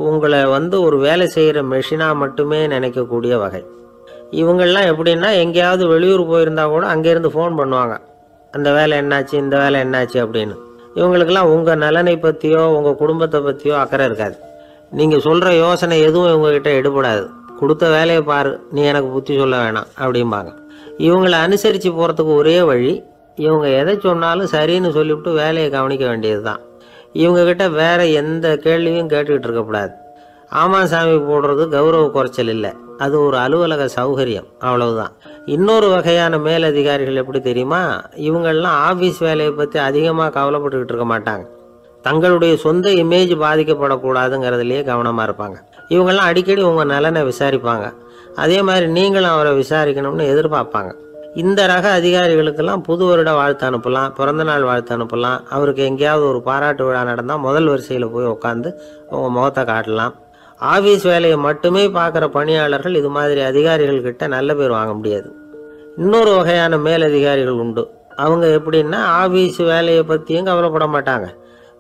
உங்களை ஒரு வேலை செய்கிற மெஷினாக மட்டுமே நினைக்கக்கூடிய வகை. இவங்கள்லாம் எப்படின்னா, எங்கேயாவது வெளியூர் போயிருந்தா கூட அங்கேருந்து ஃபோன் பண்ணுவாங்க, அந்த வேலை என்னாச்சு, இந்த வேலை என்னாச்சு அப்படின்னு. இவங்களுக்கெல்லாம் உங்கள் நலனை பற்றியோ உங்கள் குடும்பத்தை பற்றியோ அக்கறை இருக்காது. நீங்கள் சொல்கிற யோசனை எதுவும் இவங்ககிட்ட எடுபடாது. கொடுத்த வேலையை பாரு, நீ எனக்கு புத்தி சொல்ல வேணாம் அப்படிம்பாங்க. இவங்களை அனுசரித்து போகிறதுக்கு ஒரே வழி, இவங்க எதை சொன்னாலும் சரின்னு சொல்லிவிட்டு வேலையை கவனிக்க வேண்டியது தான். இவங்ககிட்ட வேறு எந்த கேள்வியும் கேட்டுக்கிட்டு இருக்கக்கூடாது. ஆமாம் சாமி போடுறது கௌரவ குறைச்சல் இல்லை, அது ஒரு அலுவலக சௌகரியம், அவ்வளவுதான். இன்னொரு வகையான மேலதிகாரிகள் எப்படி தெரியுமா? இவங்கெல்லாம் ஆஃபீஸ் வேலையை பற்றி அதிகமாக கவலைப்பட்டுக்கிட்டு இருக்க மாட்டாங்க. தங்களுடைய சொந்த இமேஜ் பாதிக்கப்படக்கூடாதுங்கிறதுலையே கவனமாக இருப்பாங்க. இவங்கெல்லாம் அடிக்கடி உங்கள் நலனை விசாரிப்பாங்க. அதே மாதிரி நீங்களும் அவரை விசாரிக்கணும்னு எதிர்பார்ப்பாங்க. இந்த ரக அதிகாரிகளுக்கெல்லாம் புது வருட வாழ்த்து அனுப்பலாம், பிறந்தநாள் வாழ்த்து அனுப்பலாம். அவருக்கு எங்கேயாவது ஒரு பாராட்டு விழா நடந்தால் முதல் வரிசையில் போய் உட்காந்து உங்கள் முகத்தை காட்டலாம். ஆஃபீஸ் வேலையை மட்டுமே பார்க்குற பணியாளர்கள் இது மாதிரி அதிகாரிகள்கிட்ட நல்ல பேர் வாங்க முடியாது. இன்னொரு வகையான மேலதிகாரிகள் உண்டு. அவங்க எப்படின்னா, ஆஃபீஸ் வேலையை பற்றியும் கவலைப்பட மாட்டாங்க,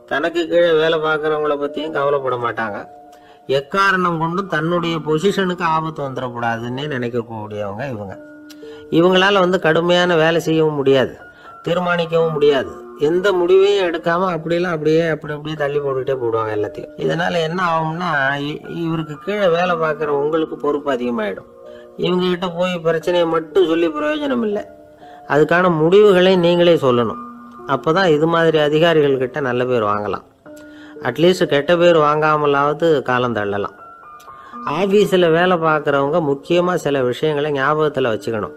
தனக்கு கீழே வேலை பார்க்குறவங்கள பற்றியும் கவலைப்பட மாட்டாங்க. எக்காரணம் கொண்டும் தன்னுடைய பொசிஷனுக்கு ஆபத்து வந்துடக்கூடாதுன்னே நினைக்கக்கூடியவங்க இவங்க. இவங்களால கடுமையான வேலை செய்யவும் முடியாது, தீர்மானிக்கவும் முடியாது. எந்த முடிவையும் எடுக்காம அப்படியே தள்ளி போட்டுக்கிட்டே போடுவாங்க எல்லாத்தையும். இதனால என்ன ஆகும்னா, இவருக்கு கீழே வேலை பார்க்குற உங்களுக்கு பொறுப்பு அதிகமாயிடும். இவங்க கிட்ட போய் பிரச்சனையை மட்டும் சொல்லி பிரயோஜனம் இல்லை, அதுக்கான முடிவுகளை நீங்களே சொல்லணும். அப்போதான் இது மாதிரி அதிகாரிகள் கிட்ட நல்ல பேர் வாங்கலாம். அட்லீஸ்ட் கெட்ட பேர் வாங்காமலாவது காலம் தள்ளலாம். ஆஃபீஸில் வேலை பார்க்குறவங்க முக்கியமாக சில விஷயங்களை ஞாபகத்தில் வச்சுக்கணும்.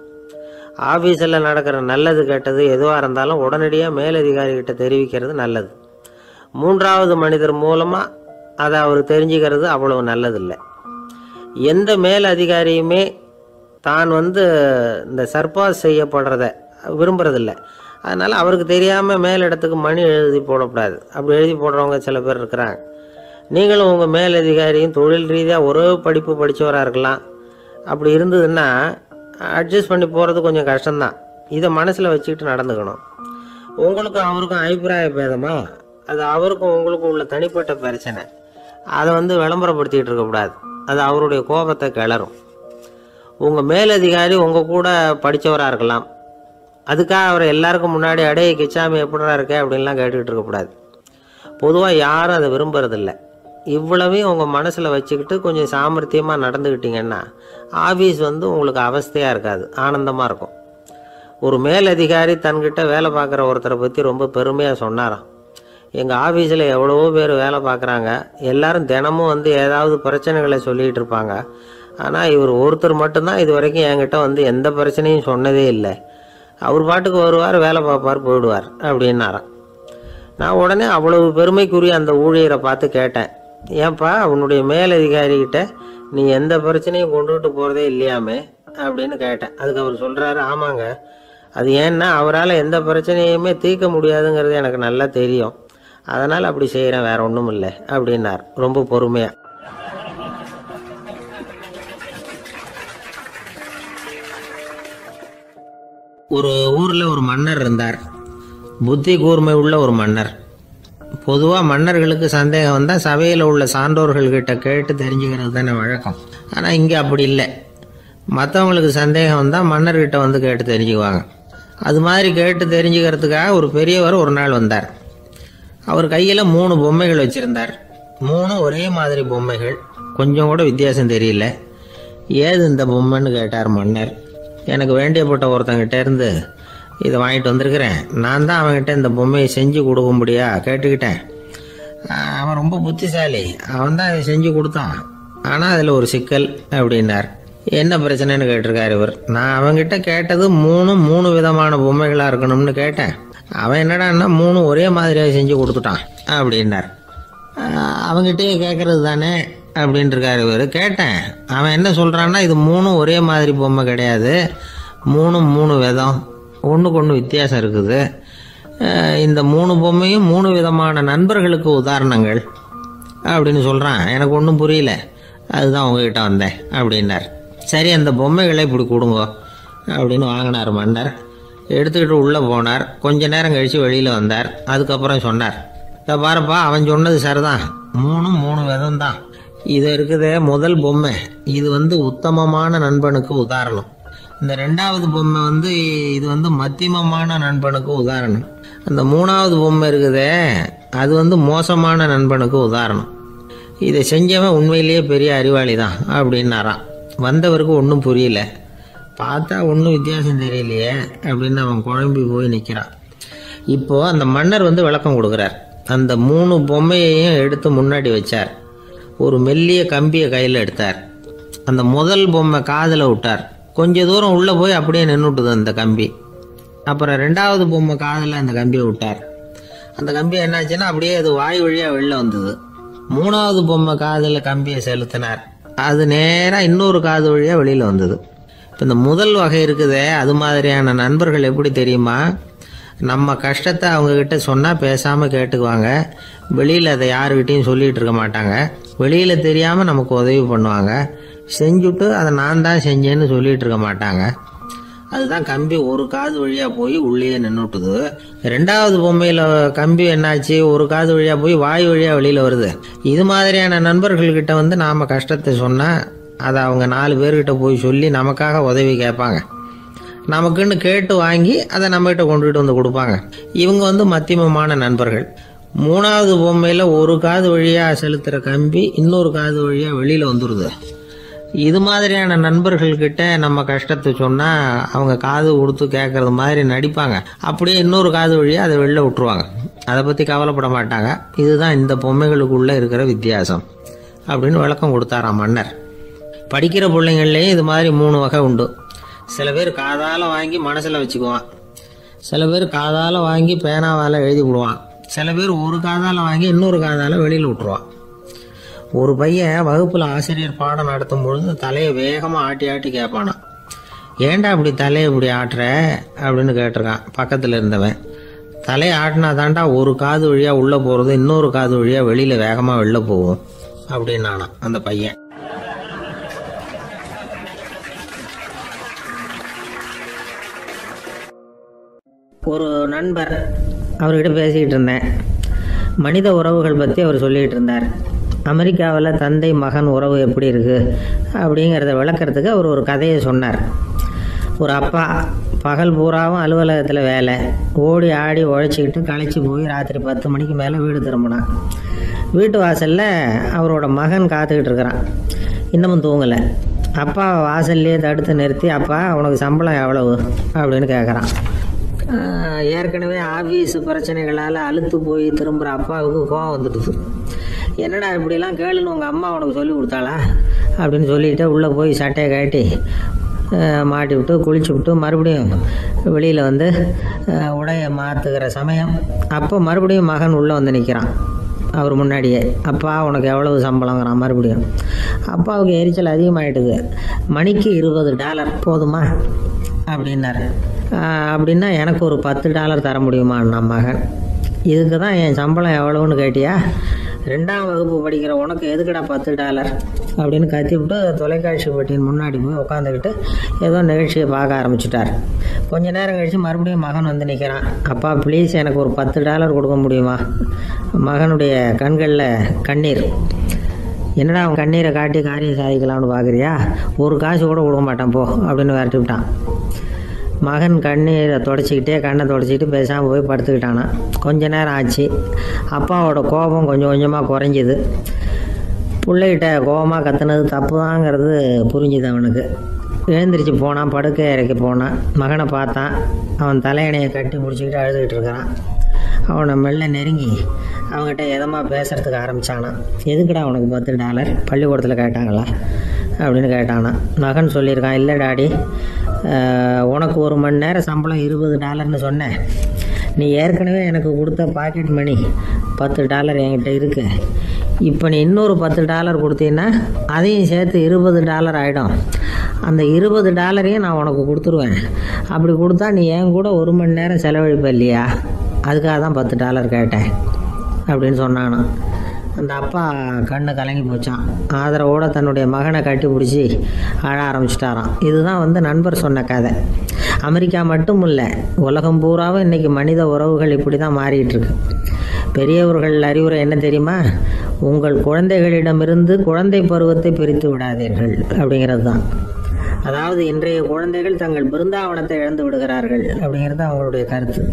ஆஃபீஸில் நடக்கிற நல்லது கெட்டது எதுவாக இருந்தாலும் உடனடியாக மேலதிகாரிகிட்ட தெரிவிக்கிறது நல்லது. 3வது மனிதர் மூலமாக அதை அவர் தெரிஞ்சுக்கிறது அவ்வளவு நல்லதில்லை. எந்த மேல் அதிகாரியுமே தான் இந்த சர்பாஸ் செய்யப்படுறத விரும்புறதில்லை. அதனால் அவருக்கு தெரியாமல் மேலிடத்துக்கு மணி எழுதி போடக்கூடாது. அப்படி எழுதி போடுறவங்க சில பேர் இருக்கிறாங்க. நீங்களும் உங்கள் மேலதிகாரியும் தொழில் ரீதியாக ஒரே படிப்பு படித்தவராக இருக்கலாம். அப்படி இருந்ததுன்னா அட்ஜஸ்ட் பண்ணி போகிறது கொஞ்சம் கஷ்டம்தான். இதை மனசில் வச்சுக்கிட்டு நடந்துக்கணும். உங்களுக்கும் அவருக்கும் அபிப்பிராய பேதமா, அது அவருக்கும் உங்களுக்கும் உள்ள தனிப்பட்ட பிரச்சனை. அதை விளம்பரப்படுத்திக்கிட்டு இருக்கக்கூடாது, அது அவருடைய கோபத்தை கிளறும். உங்கள் மேலதிகாரி உங்கள் கூட படித்தவராக இருக்கலாம், அதுக்காக அவரை எல்லாருக்கும் முன்னாடி அடைய கிச்சாமி எப்படா இருக்க அப்படின்லாம் கேட்டுக்கிட்டு இருக்கக்கூடாது. பொதுவாக யாரும் அதை விரும்புறதில்லை. இவ்வளவையும் உங்கள் மனசில் வச்சுக்கிட்டு கொஞ்சம் சாமர்த்தியமாக நடந்துக்கிட்டிங்கன்னா ஆஃபீஸ் உங்களுக்கு அவஸ்தையாக இருக்காது, ஆனந்தமாக இருக்கும். ஒரு மேலதிகாரி தன்கிட்ட வேலை பார்க்குற ஒருத்தரை பற்றி ரொம்ப பெருமையாக சொன்னாராம். எங்கள் ஆஃபீஸில் எவ்வளவோ பேர் வேலை பார்க்குறாங்க, எல்லாரும் தினமும் ஏதாவது பிரச்சனைகளை சொல்லிகிட்டு இருப்பாங்க. ஆனால் இவர் ஒருத்தர் மட்டும்தான் இது வரைக்கும் என்கிட்ட எந்த பிரச்சனையும் சொன்னதே இல்லை. அவர் பாட்டுக்கு வருவார், வேலை பார்ப்பார், போயிடுவார் அப்படின்னாராம். நான் உடனே அவ்வளவு பெருமைக்குரிய அந்த ஊழியரை பார்த்து கேட்டேன், ஏன்பா உன்னுடைய மேலதிகாரிகிட்ட நீ எந்த பிரச்சனையும் கொண்டுகிட்டு போகிறதே இல்லையாமே அப்படின்னு கேட்டேன். அதுக்கு அவர் சொல்கிறாரு, ஆமாங்க, அது ஏன்னா அவரால் எந்த பிரச்சனையுமே தீர்க்க முடியாதுங்கிறது எனக்கு நல்லா தெரியும், அதனால் அப்படி செய்கிறேன், வேற ஒன்றும் இல்லை அப்படின்னார் ரொம்ப பொறுமையாக. ஒரு ஊரில் ஒரு மன்னர் இருந்தார். புத்தி கூர்மை உள்ள ஒரு மன்னர். பொதுவாக மன்னர்களுக்கு சந்தேகம் வந்தால் சபையில் உள்ள சான்றோர்கள்கிட்ட கேட்டு தெரிஞ்சுக்கிறது தானே வழக்கம். ஆனால் இங்கே அப்படி இல்லை. மற்றவங்களுக்கு சந்தேகம் வந்தால் மன்னர்கிட்ட வந்து கேட்டு தெரிஞ்சுக்குவாங்க. அது மாதிரி கேட்டு தெரிஞ்சுக்கிறதுக்காக ஒரு பெரியவர் ஒரு நாள் வந்தார். அவர் கையில் 3 பொம்மைகள் வச்சுருந்தார். 3 ஒரே மாதிரி பொம்மைகள், கொஞ்சம் கூட வித்தியாசம் தெரியல. ஏது இந்த பொம்மைன்னு கேட்டார் மன்னர். எனக்கு வேண்டியப்பட்ட ஒருத்தங்கிட்ட இருந்து இதை வாங்கிட்டு வந்திருக்கிறேன். நான் தான் அவன்கிட்ட இந்த பொம்மையை செஞ்சு கொடுக்கும்படியா கேட்டுக்கிட்டேன். அவன் ரொம்ப புத்திசாலி, அவன் தான் இதை செஞ்சு கொடுத்தான். ஆனால் அதில் ஒரு சிக்கல் அப்படின்னார். என்ன பிரச்சனைன்னு கேட்டிருக்காரு இவர். நான் அவன்கிட்ட கேட்டது 3 விதமான பொம்மைகளாக இருக்கணும்னு கேட்டேன். அவன் என்னடான்னா 3 ஒரே மாதிரியாக செஞ்சு கொடுத்துட்டான் அப்படின்னார். அவங்ககிட்டயே கேட்கறது தானே அப்படின்ட்டுருக்காரு இவர். கேட்டேன், அவன் என்ன சொல்கிறான்னா இது 3 ஒரே மாதிரி பொம்மை கிடையாது, 3 விதம், ஒன்றுக்கு ஒன்று வித்தியாசம் இருக்குது. இந்த 3 பொம்மையும் 3 விதமான நண்பர்களுக்கு உதாரணங்கள் அப்படின்னு சொல்கிறான். எனக்கு ஒன்றும் புரியல, அதுதான் உங்ககிட்ட வந்தேன் அப்படின்னார். சரி, அந்த பொம்மைகளை இப்படி கொடுங்க அப்படின்னு வாங்கினார் மன்னர். எடுத்துக்கிட்டு உள்ளே போனார். கொஞ்ச நேரம் கழித்து வெளியில் வந்தார். அதுக்கப்புறம் சொன்னார், இதை பாருப்பா, அவன் சொன்னது சரிதான், 3 விதம் தான். இது இருக்குதே முதல் பொம்மை, இது உத்தமமான நண்பனுக்கு உதாரணம். இந்த 2வது பொம்மை இது மத்தியமமான நண்பனுக்கு உதாரணம். அந்த 3வது பொம்மை இருக்குதே அது மோசமான நண்பனுக்கு உதாரணம். இதை செஞ்சவன் உண்மையிலேயே பெரிய அறிவாளி தான் அப்படின்னாராம். வந்தவருக்கு ஒன்றும் புரியல. பார்த்தா ஒன்றும் வித்தியாசம் தெரியலையே அப்படின்னு அவன் குழம்பி போய் நிற்கிறான். இப்போது அந்த மன்னர் விளக்கம் கொடுக்குறார். அந்த 3 பொம்மையையும் எடுத்து முன்னாடி வச்சார். ஒரு மெல்லிய கம்பியை கையில் எடுத்தார். அந்த முதல் பொம்மை காதில் விட்டார். கொஞ்ச தூரம் உள்ளே போய் அப்படியே நின்றுட்டுது அந்த கம்பி. அப்புறம் 2வது பொம்மை காதில் அந்த கம்பியை விட்டார். அந்த கம்பி என்னாச்சுன்னா அப்படியே அது வாய் வழியாக வெளில வந்தது. 3வது பொம்மை காதில் கம்பியை செலுத்தினார். அது நேராக இன்னொரு காது வழியாக வெளியில் வந்தது. இப்போ இந்த முதல் வகை இருக்குதே, அது மாதிரியான நண்பர்கள் எப்படி தெரியுமா? நம்ம கஷ்டத்தை அவங்கக்கிட்ட சொன்னால் பேசாமல் கேட்டுக்குவாங்க. வெளியில் அதை யாருக்கிட்டையும் சொல்லிகிட்டு இருக்க மாட்டாங்க. வெளியில் தெரியாமல் நமக்கு உதவி பண்ணுவாங்க. செஞ்சுட்டு அதை நான் தான் செஞ்சேன்னு சொல்லிகிட்டு இருக்க மாட்டாங்க. அதுதான் கம்பி ஒரு காது வழியாக போய் உள்ளே நின்றுட்டுது. 2வது பொம்மையில் கம்பி என்னாச்சு, ஒரு காது வழியாக போய் வாய் வழியாக வெளியில் வருது. இது மாதிரியான நண்பர்கள்கிட்ட நாம் கஷ்டத்தை சொன்னால் அதை அவங்க 4 பேர்கிட்ட போய் சொல்லி நமக்காக உதவி கேட்பாங்க. நமக்குன்னு கேட்டு வாங்கி அதை நம்மகிட்ட கொண்டுகிட்டு வந்து கொடுப்பாங்க. இவங்க மத்தியமமான நண்பர்கள். 3வது பொம்மையில் ஒரு காது வழியாக செலுத்துகிற கம்பி இன்னொரு காது வழியாக வெளியில் வந்துடுது. இது மாதிரியான நண்பர்கள்கிட்ட நம்ம கஷ்டத்தை சொன்னால் அவங்க காது கொடுத்து கேட்குறது மாதிரி நடிப்பாங்க. அப்படியே இன்னொரு காது வழியாக அதை வெளில விட்டுருவாங்க. அதை பற்றி கவலைப்பட மாட்டாங்க. இதுதான் இந்த பொம்மைகளுக்குள்ளே இருக்கிற வித்தியாசம் அப்படின்னு விளக்கம் கொடுத்தாராம் மன்னர். படிக்கிற பிள்ளைங்கள்லேயும் இது மாதிரி 3 வகை உண்டு. சில பேர் காதால் வாங்கி மனசில் வச்சுக்குவான். சில பேர் காதால் வாங்கி பேனாவால் எழுதி விடுவான். சில பேர் ஒரு காதால் வாங்கி இன்னொரு காதால் வெளியில் விட்டுருவான். ஒரு பையன் வகுப்பில் ஆசிரியர் பாடம் நடத்தும் பொழுது தலையை வேகமாக ஆட்டி ஆட்டி கேட்பானா. ஏன்டா இப்படி தலையை இப்படி ஆட்டுற அப்படின்னு கேட்டிருக்கான் பக்கத்தில் இருந்தவன். தலையை ஆட்டினா தாண்டா ஒரு காது வழியாக உள்ளே போகிறது, இன்னொரு காது வழியாக வெளியில் வேகமாக வெளில போகும் அப்படின்னானா அந்த பையன். ஒரு நண்பர், அவர்கிட்ட பேசிக்கிட்டு இருந்தேன். மனித உறவுகள் பற்றி அவர் சொல்லிகிட்டு இருந்தார். அமெரிக்காவில் தந்தை மகன் உறவு எப்படி இருக்குது அப்படிங்கிறத விளக்கிறதுக்கு அவர் ஒரு கதையை சொன்னார். ஒரு அப்பா பகல் பூராவும் அலுவலகத்தில் வேலை, ஓடி ஆடி உழைச்சிக்கிட்டு களைச்சி போய் ராத்திரி 10 மணிக்கு மேலே வீடு திரும்பினான். வீட்டு வாசலில் அவரோட மகன் காத்துக்கிட்டு இருக்கிறான். இன்னமும் தூங்கலை. அப்பா வாசல்லையே தடுத்து நிறுத்தி, அப்பா உனக்கு சம்பளம் எவ்வளவு அப்படின்னு கேட்குறான். ஏற்கனவே ஆஃபீஸ் பிரச்சனைகளால் அழுத்து போய் திரும்புகிற அப்பாவுக்கு கோவம் வந்துடுது. என்னடா இப்படிலாம் கேளுன்னு உங்கள் அம்மா உனக்கு சொல்லி கொடுத்தாளா அப்படின்னு சொல்லிவிட்டு உள்ளே போய் சட்டையை கட்டி மாட்டி விட்டு குளிச்சு விட்டு மறுபடியும் வெளியில் உடையை மாற்றுகிற சமயம் அப்போ மறுபடியும் மகன் உள்ளே வந்து நிற்கிறான் அவர் முன்னாடியே. அப்பா உனக்கு எவ்வளவு சம்பளங்கிறான் மறுபடியும். அப்பாவுக்கு எரிச்சல் அதிகமாகிட்டுது. மணிக்கு $20 போதுமா அப்படின்னாரு. அப்படின்னா எனக்கு ஒரு $10 தர முடியுமா நம்ம மகன். இதுக்கு தான் என் சம்பளம் எவ்வளவுன்னு கேட்டியா? 2ஆம் வகுப்பு படிக்கிற உனக்கு எதுக்குடா $10 அப்படின்னு கத்திவிட்டு தொலைக்காட்சி பெட்டியின் முன்னாடி போய் உட்காந்துக்கிட்டு ஏதோ நிகழ்ச்சியை பார்க்க ஆரம்பிச்சிட்டார். கொஞ்ச நேரம் கழித்து மறுபடியும் மகன் வந்து நிற்கிறான். அப்பா ப்ளீஸ் எனக்கு ஒரு $10 கொடுக்க முடியுமா? மகனுடைய கண்களில் கண்ணீர். என்னடா அவன் கண்ணீரை காட்டி காரியம் சாதிக்கலாம்னு பார்க்குறியா, ஒரு காசு கூட கொடுக்க மாட்டான் போ அப்படின்னு விரட்டி விட்டான். மகன் கண்ணீரை தொடச்சிக்கிட்டே கண்ணை தொடச்சிக்கிட்டு பேசாமல் போய் படுத்துக்கிட்டானா. கொஞ்ச நேரம் ஆச்சு. அப்பாவோட கோபம் கொஞ்சம் கொஞ்சமாக குறைஞ்சிது. பிள்ளைகிட்ட கோபமாக கத்துனது தப்பு தாங்கிறது புரிஞ்சுது அவனுக்கு. எழுந்திரிச்சு போனான், படுக்கை இறக்கி போனான். மகனை பார்த்தான். அவன் தலையணையை கட்டி முடிச்சுக்கிட்டு அழுதுகிட்டு இருக்கிறான். அவனை மெல்ல நெருங்கி அவங்ககிட்ட எதமாக பேசுகிறதுக்கு ஆரம்பித்தானான். எதுக்குடா அவனுக்கு $10 பள்ளிக்கூடத்தில் கேட்டாங்களா அப்படின்னு கேட்டானான். மகன் சொல்லியிருக்கான், இல்லை டாடி, உனக்கு 1 மணி நேரம் சம்பளம் $20ன்னு சொன்னேன். நீ ஏற்கனவே எனக்கு கொடுத்த பாக்கெட் மணி $10 என்கிட்ட இருக்கு. இப்போ நீ இன்னொரு $10 கொடுத்தீங்கன்னா அதையும் சேர்த்து $20 ஆகிடும். அந்த $20 நான் உனக்கு கொடுத்துருவேன். அப்படி கொடுத்தா நீ என் கூட 1 மணி நேரம் செலவழிப்ப இல்லையா, அதுக்காக தான் $10 கேட்டேன் அப்படின்னு சொன்னானோ. அந்த அப்பா கண்ணு கலங்கி போச்சான். ஆதரவோடு தன்னுடைய மகனை கட்டி பிடிச்சி அழ ஆரம்பிச்சிட்டாராம். இதுதான் நண்பர் சொன்ன கதை. அமெரிக்கா மட்டும் இல்லை, உலகம் பூராவும் இன்றைக்கி மனித உறவுகள் இப்படி தான் மாறிட்டுருக்கு. பெரியவர்கள் அறிவுரை என்ன தெரியுமா? உங்கள் குழந்தைகளிடமிருந்து குழந்தை பருவத்தை பிரித்து விடாதீர்கள் அப்படிங்கிறது தான். அதாவது இன்றைய குழந்தைகள் தங்கள் பிருந்தாவனத்தை இழந்து விடுகிறார்கள் அப்படிங்கிறது அவங்களுடைய கருத்து.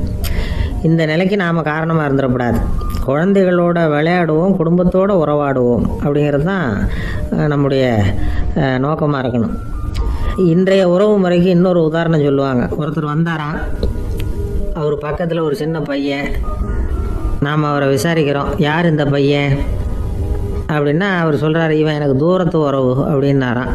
இந்த நிலைக்கு நாம் காரணமாக இருந்துடக்கூடாது. குழந்தைகளோட விளையாடுவோம், குடும்பத்தோடு உறவாடுவோம் அப்படிங்கிறது தான் நம்முடைய நோக்கமாக இருக்கணும். இன்றைய உறவு முறைக்கு இன்னொரு உதாரணம் சொல்லுவாங்க. ஒருத்தர் வந்தாராம், அவர் பக்கத்தில் ஒரு சின்ன பையன். நாம் அவரை விசாரிக்கிறோம், யார் இந்த பையன் அப்படின்னா அவர் சொல்கிறார், இவன் எனக்கு தூரத்து உறவு அப்படின்னாராம்.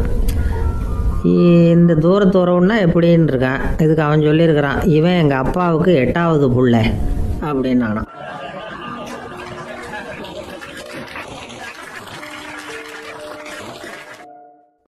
இந்த தூரத்து உறவுன்னா எப்படின்னு இருக்கான். இதுக்கு அவன் சொல்லியிருக்கிறான், இவன் எங்கள் அப்பாவுக்கு 8வது புள்ள அப்படின்னானான்.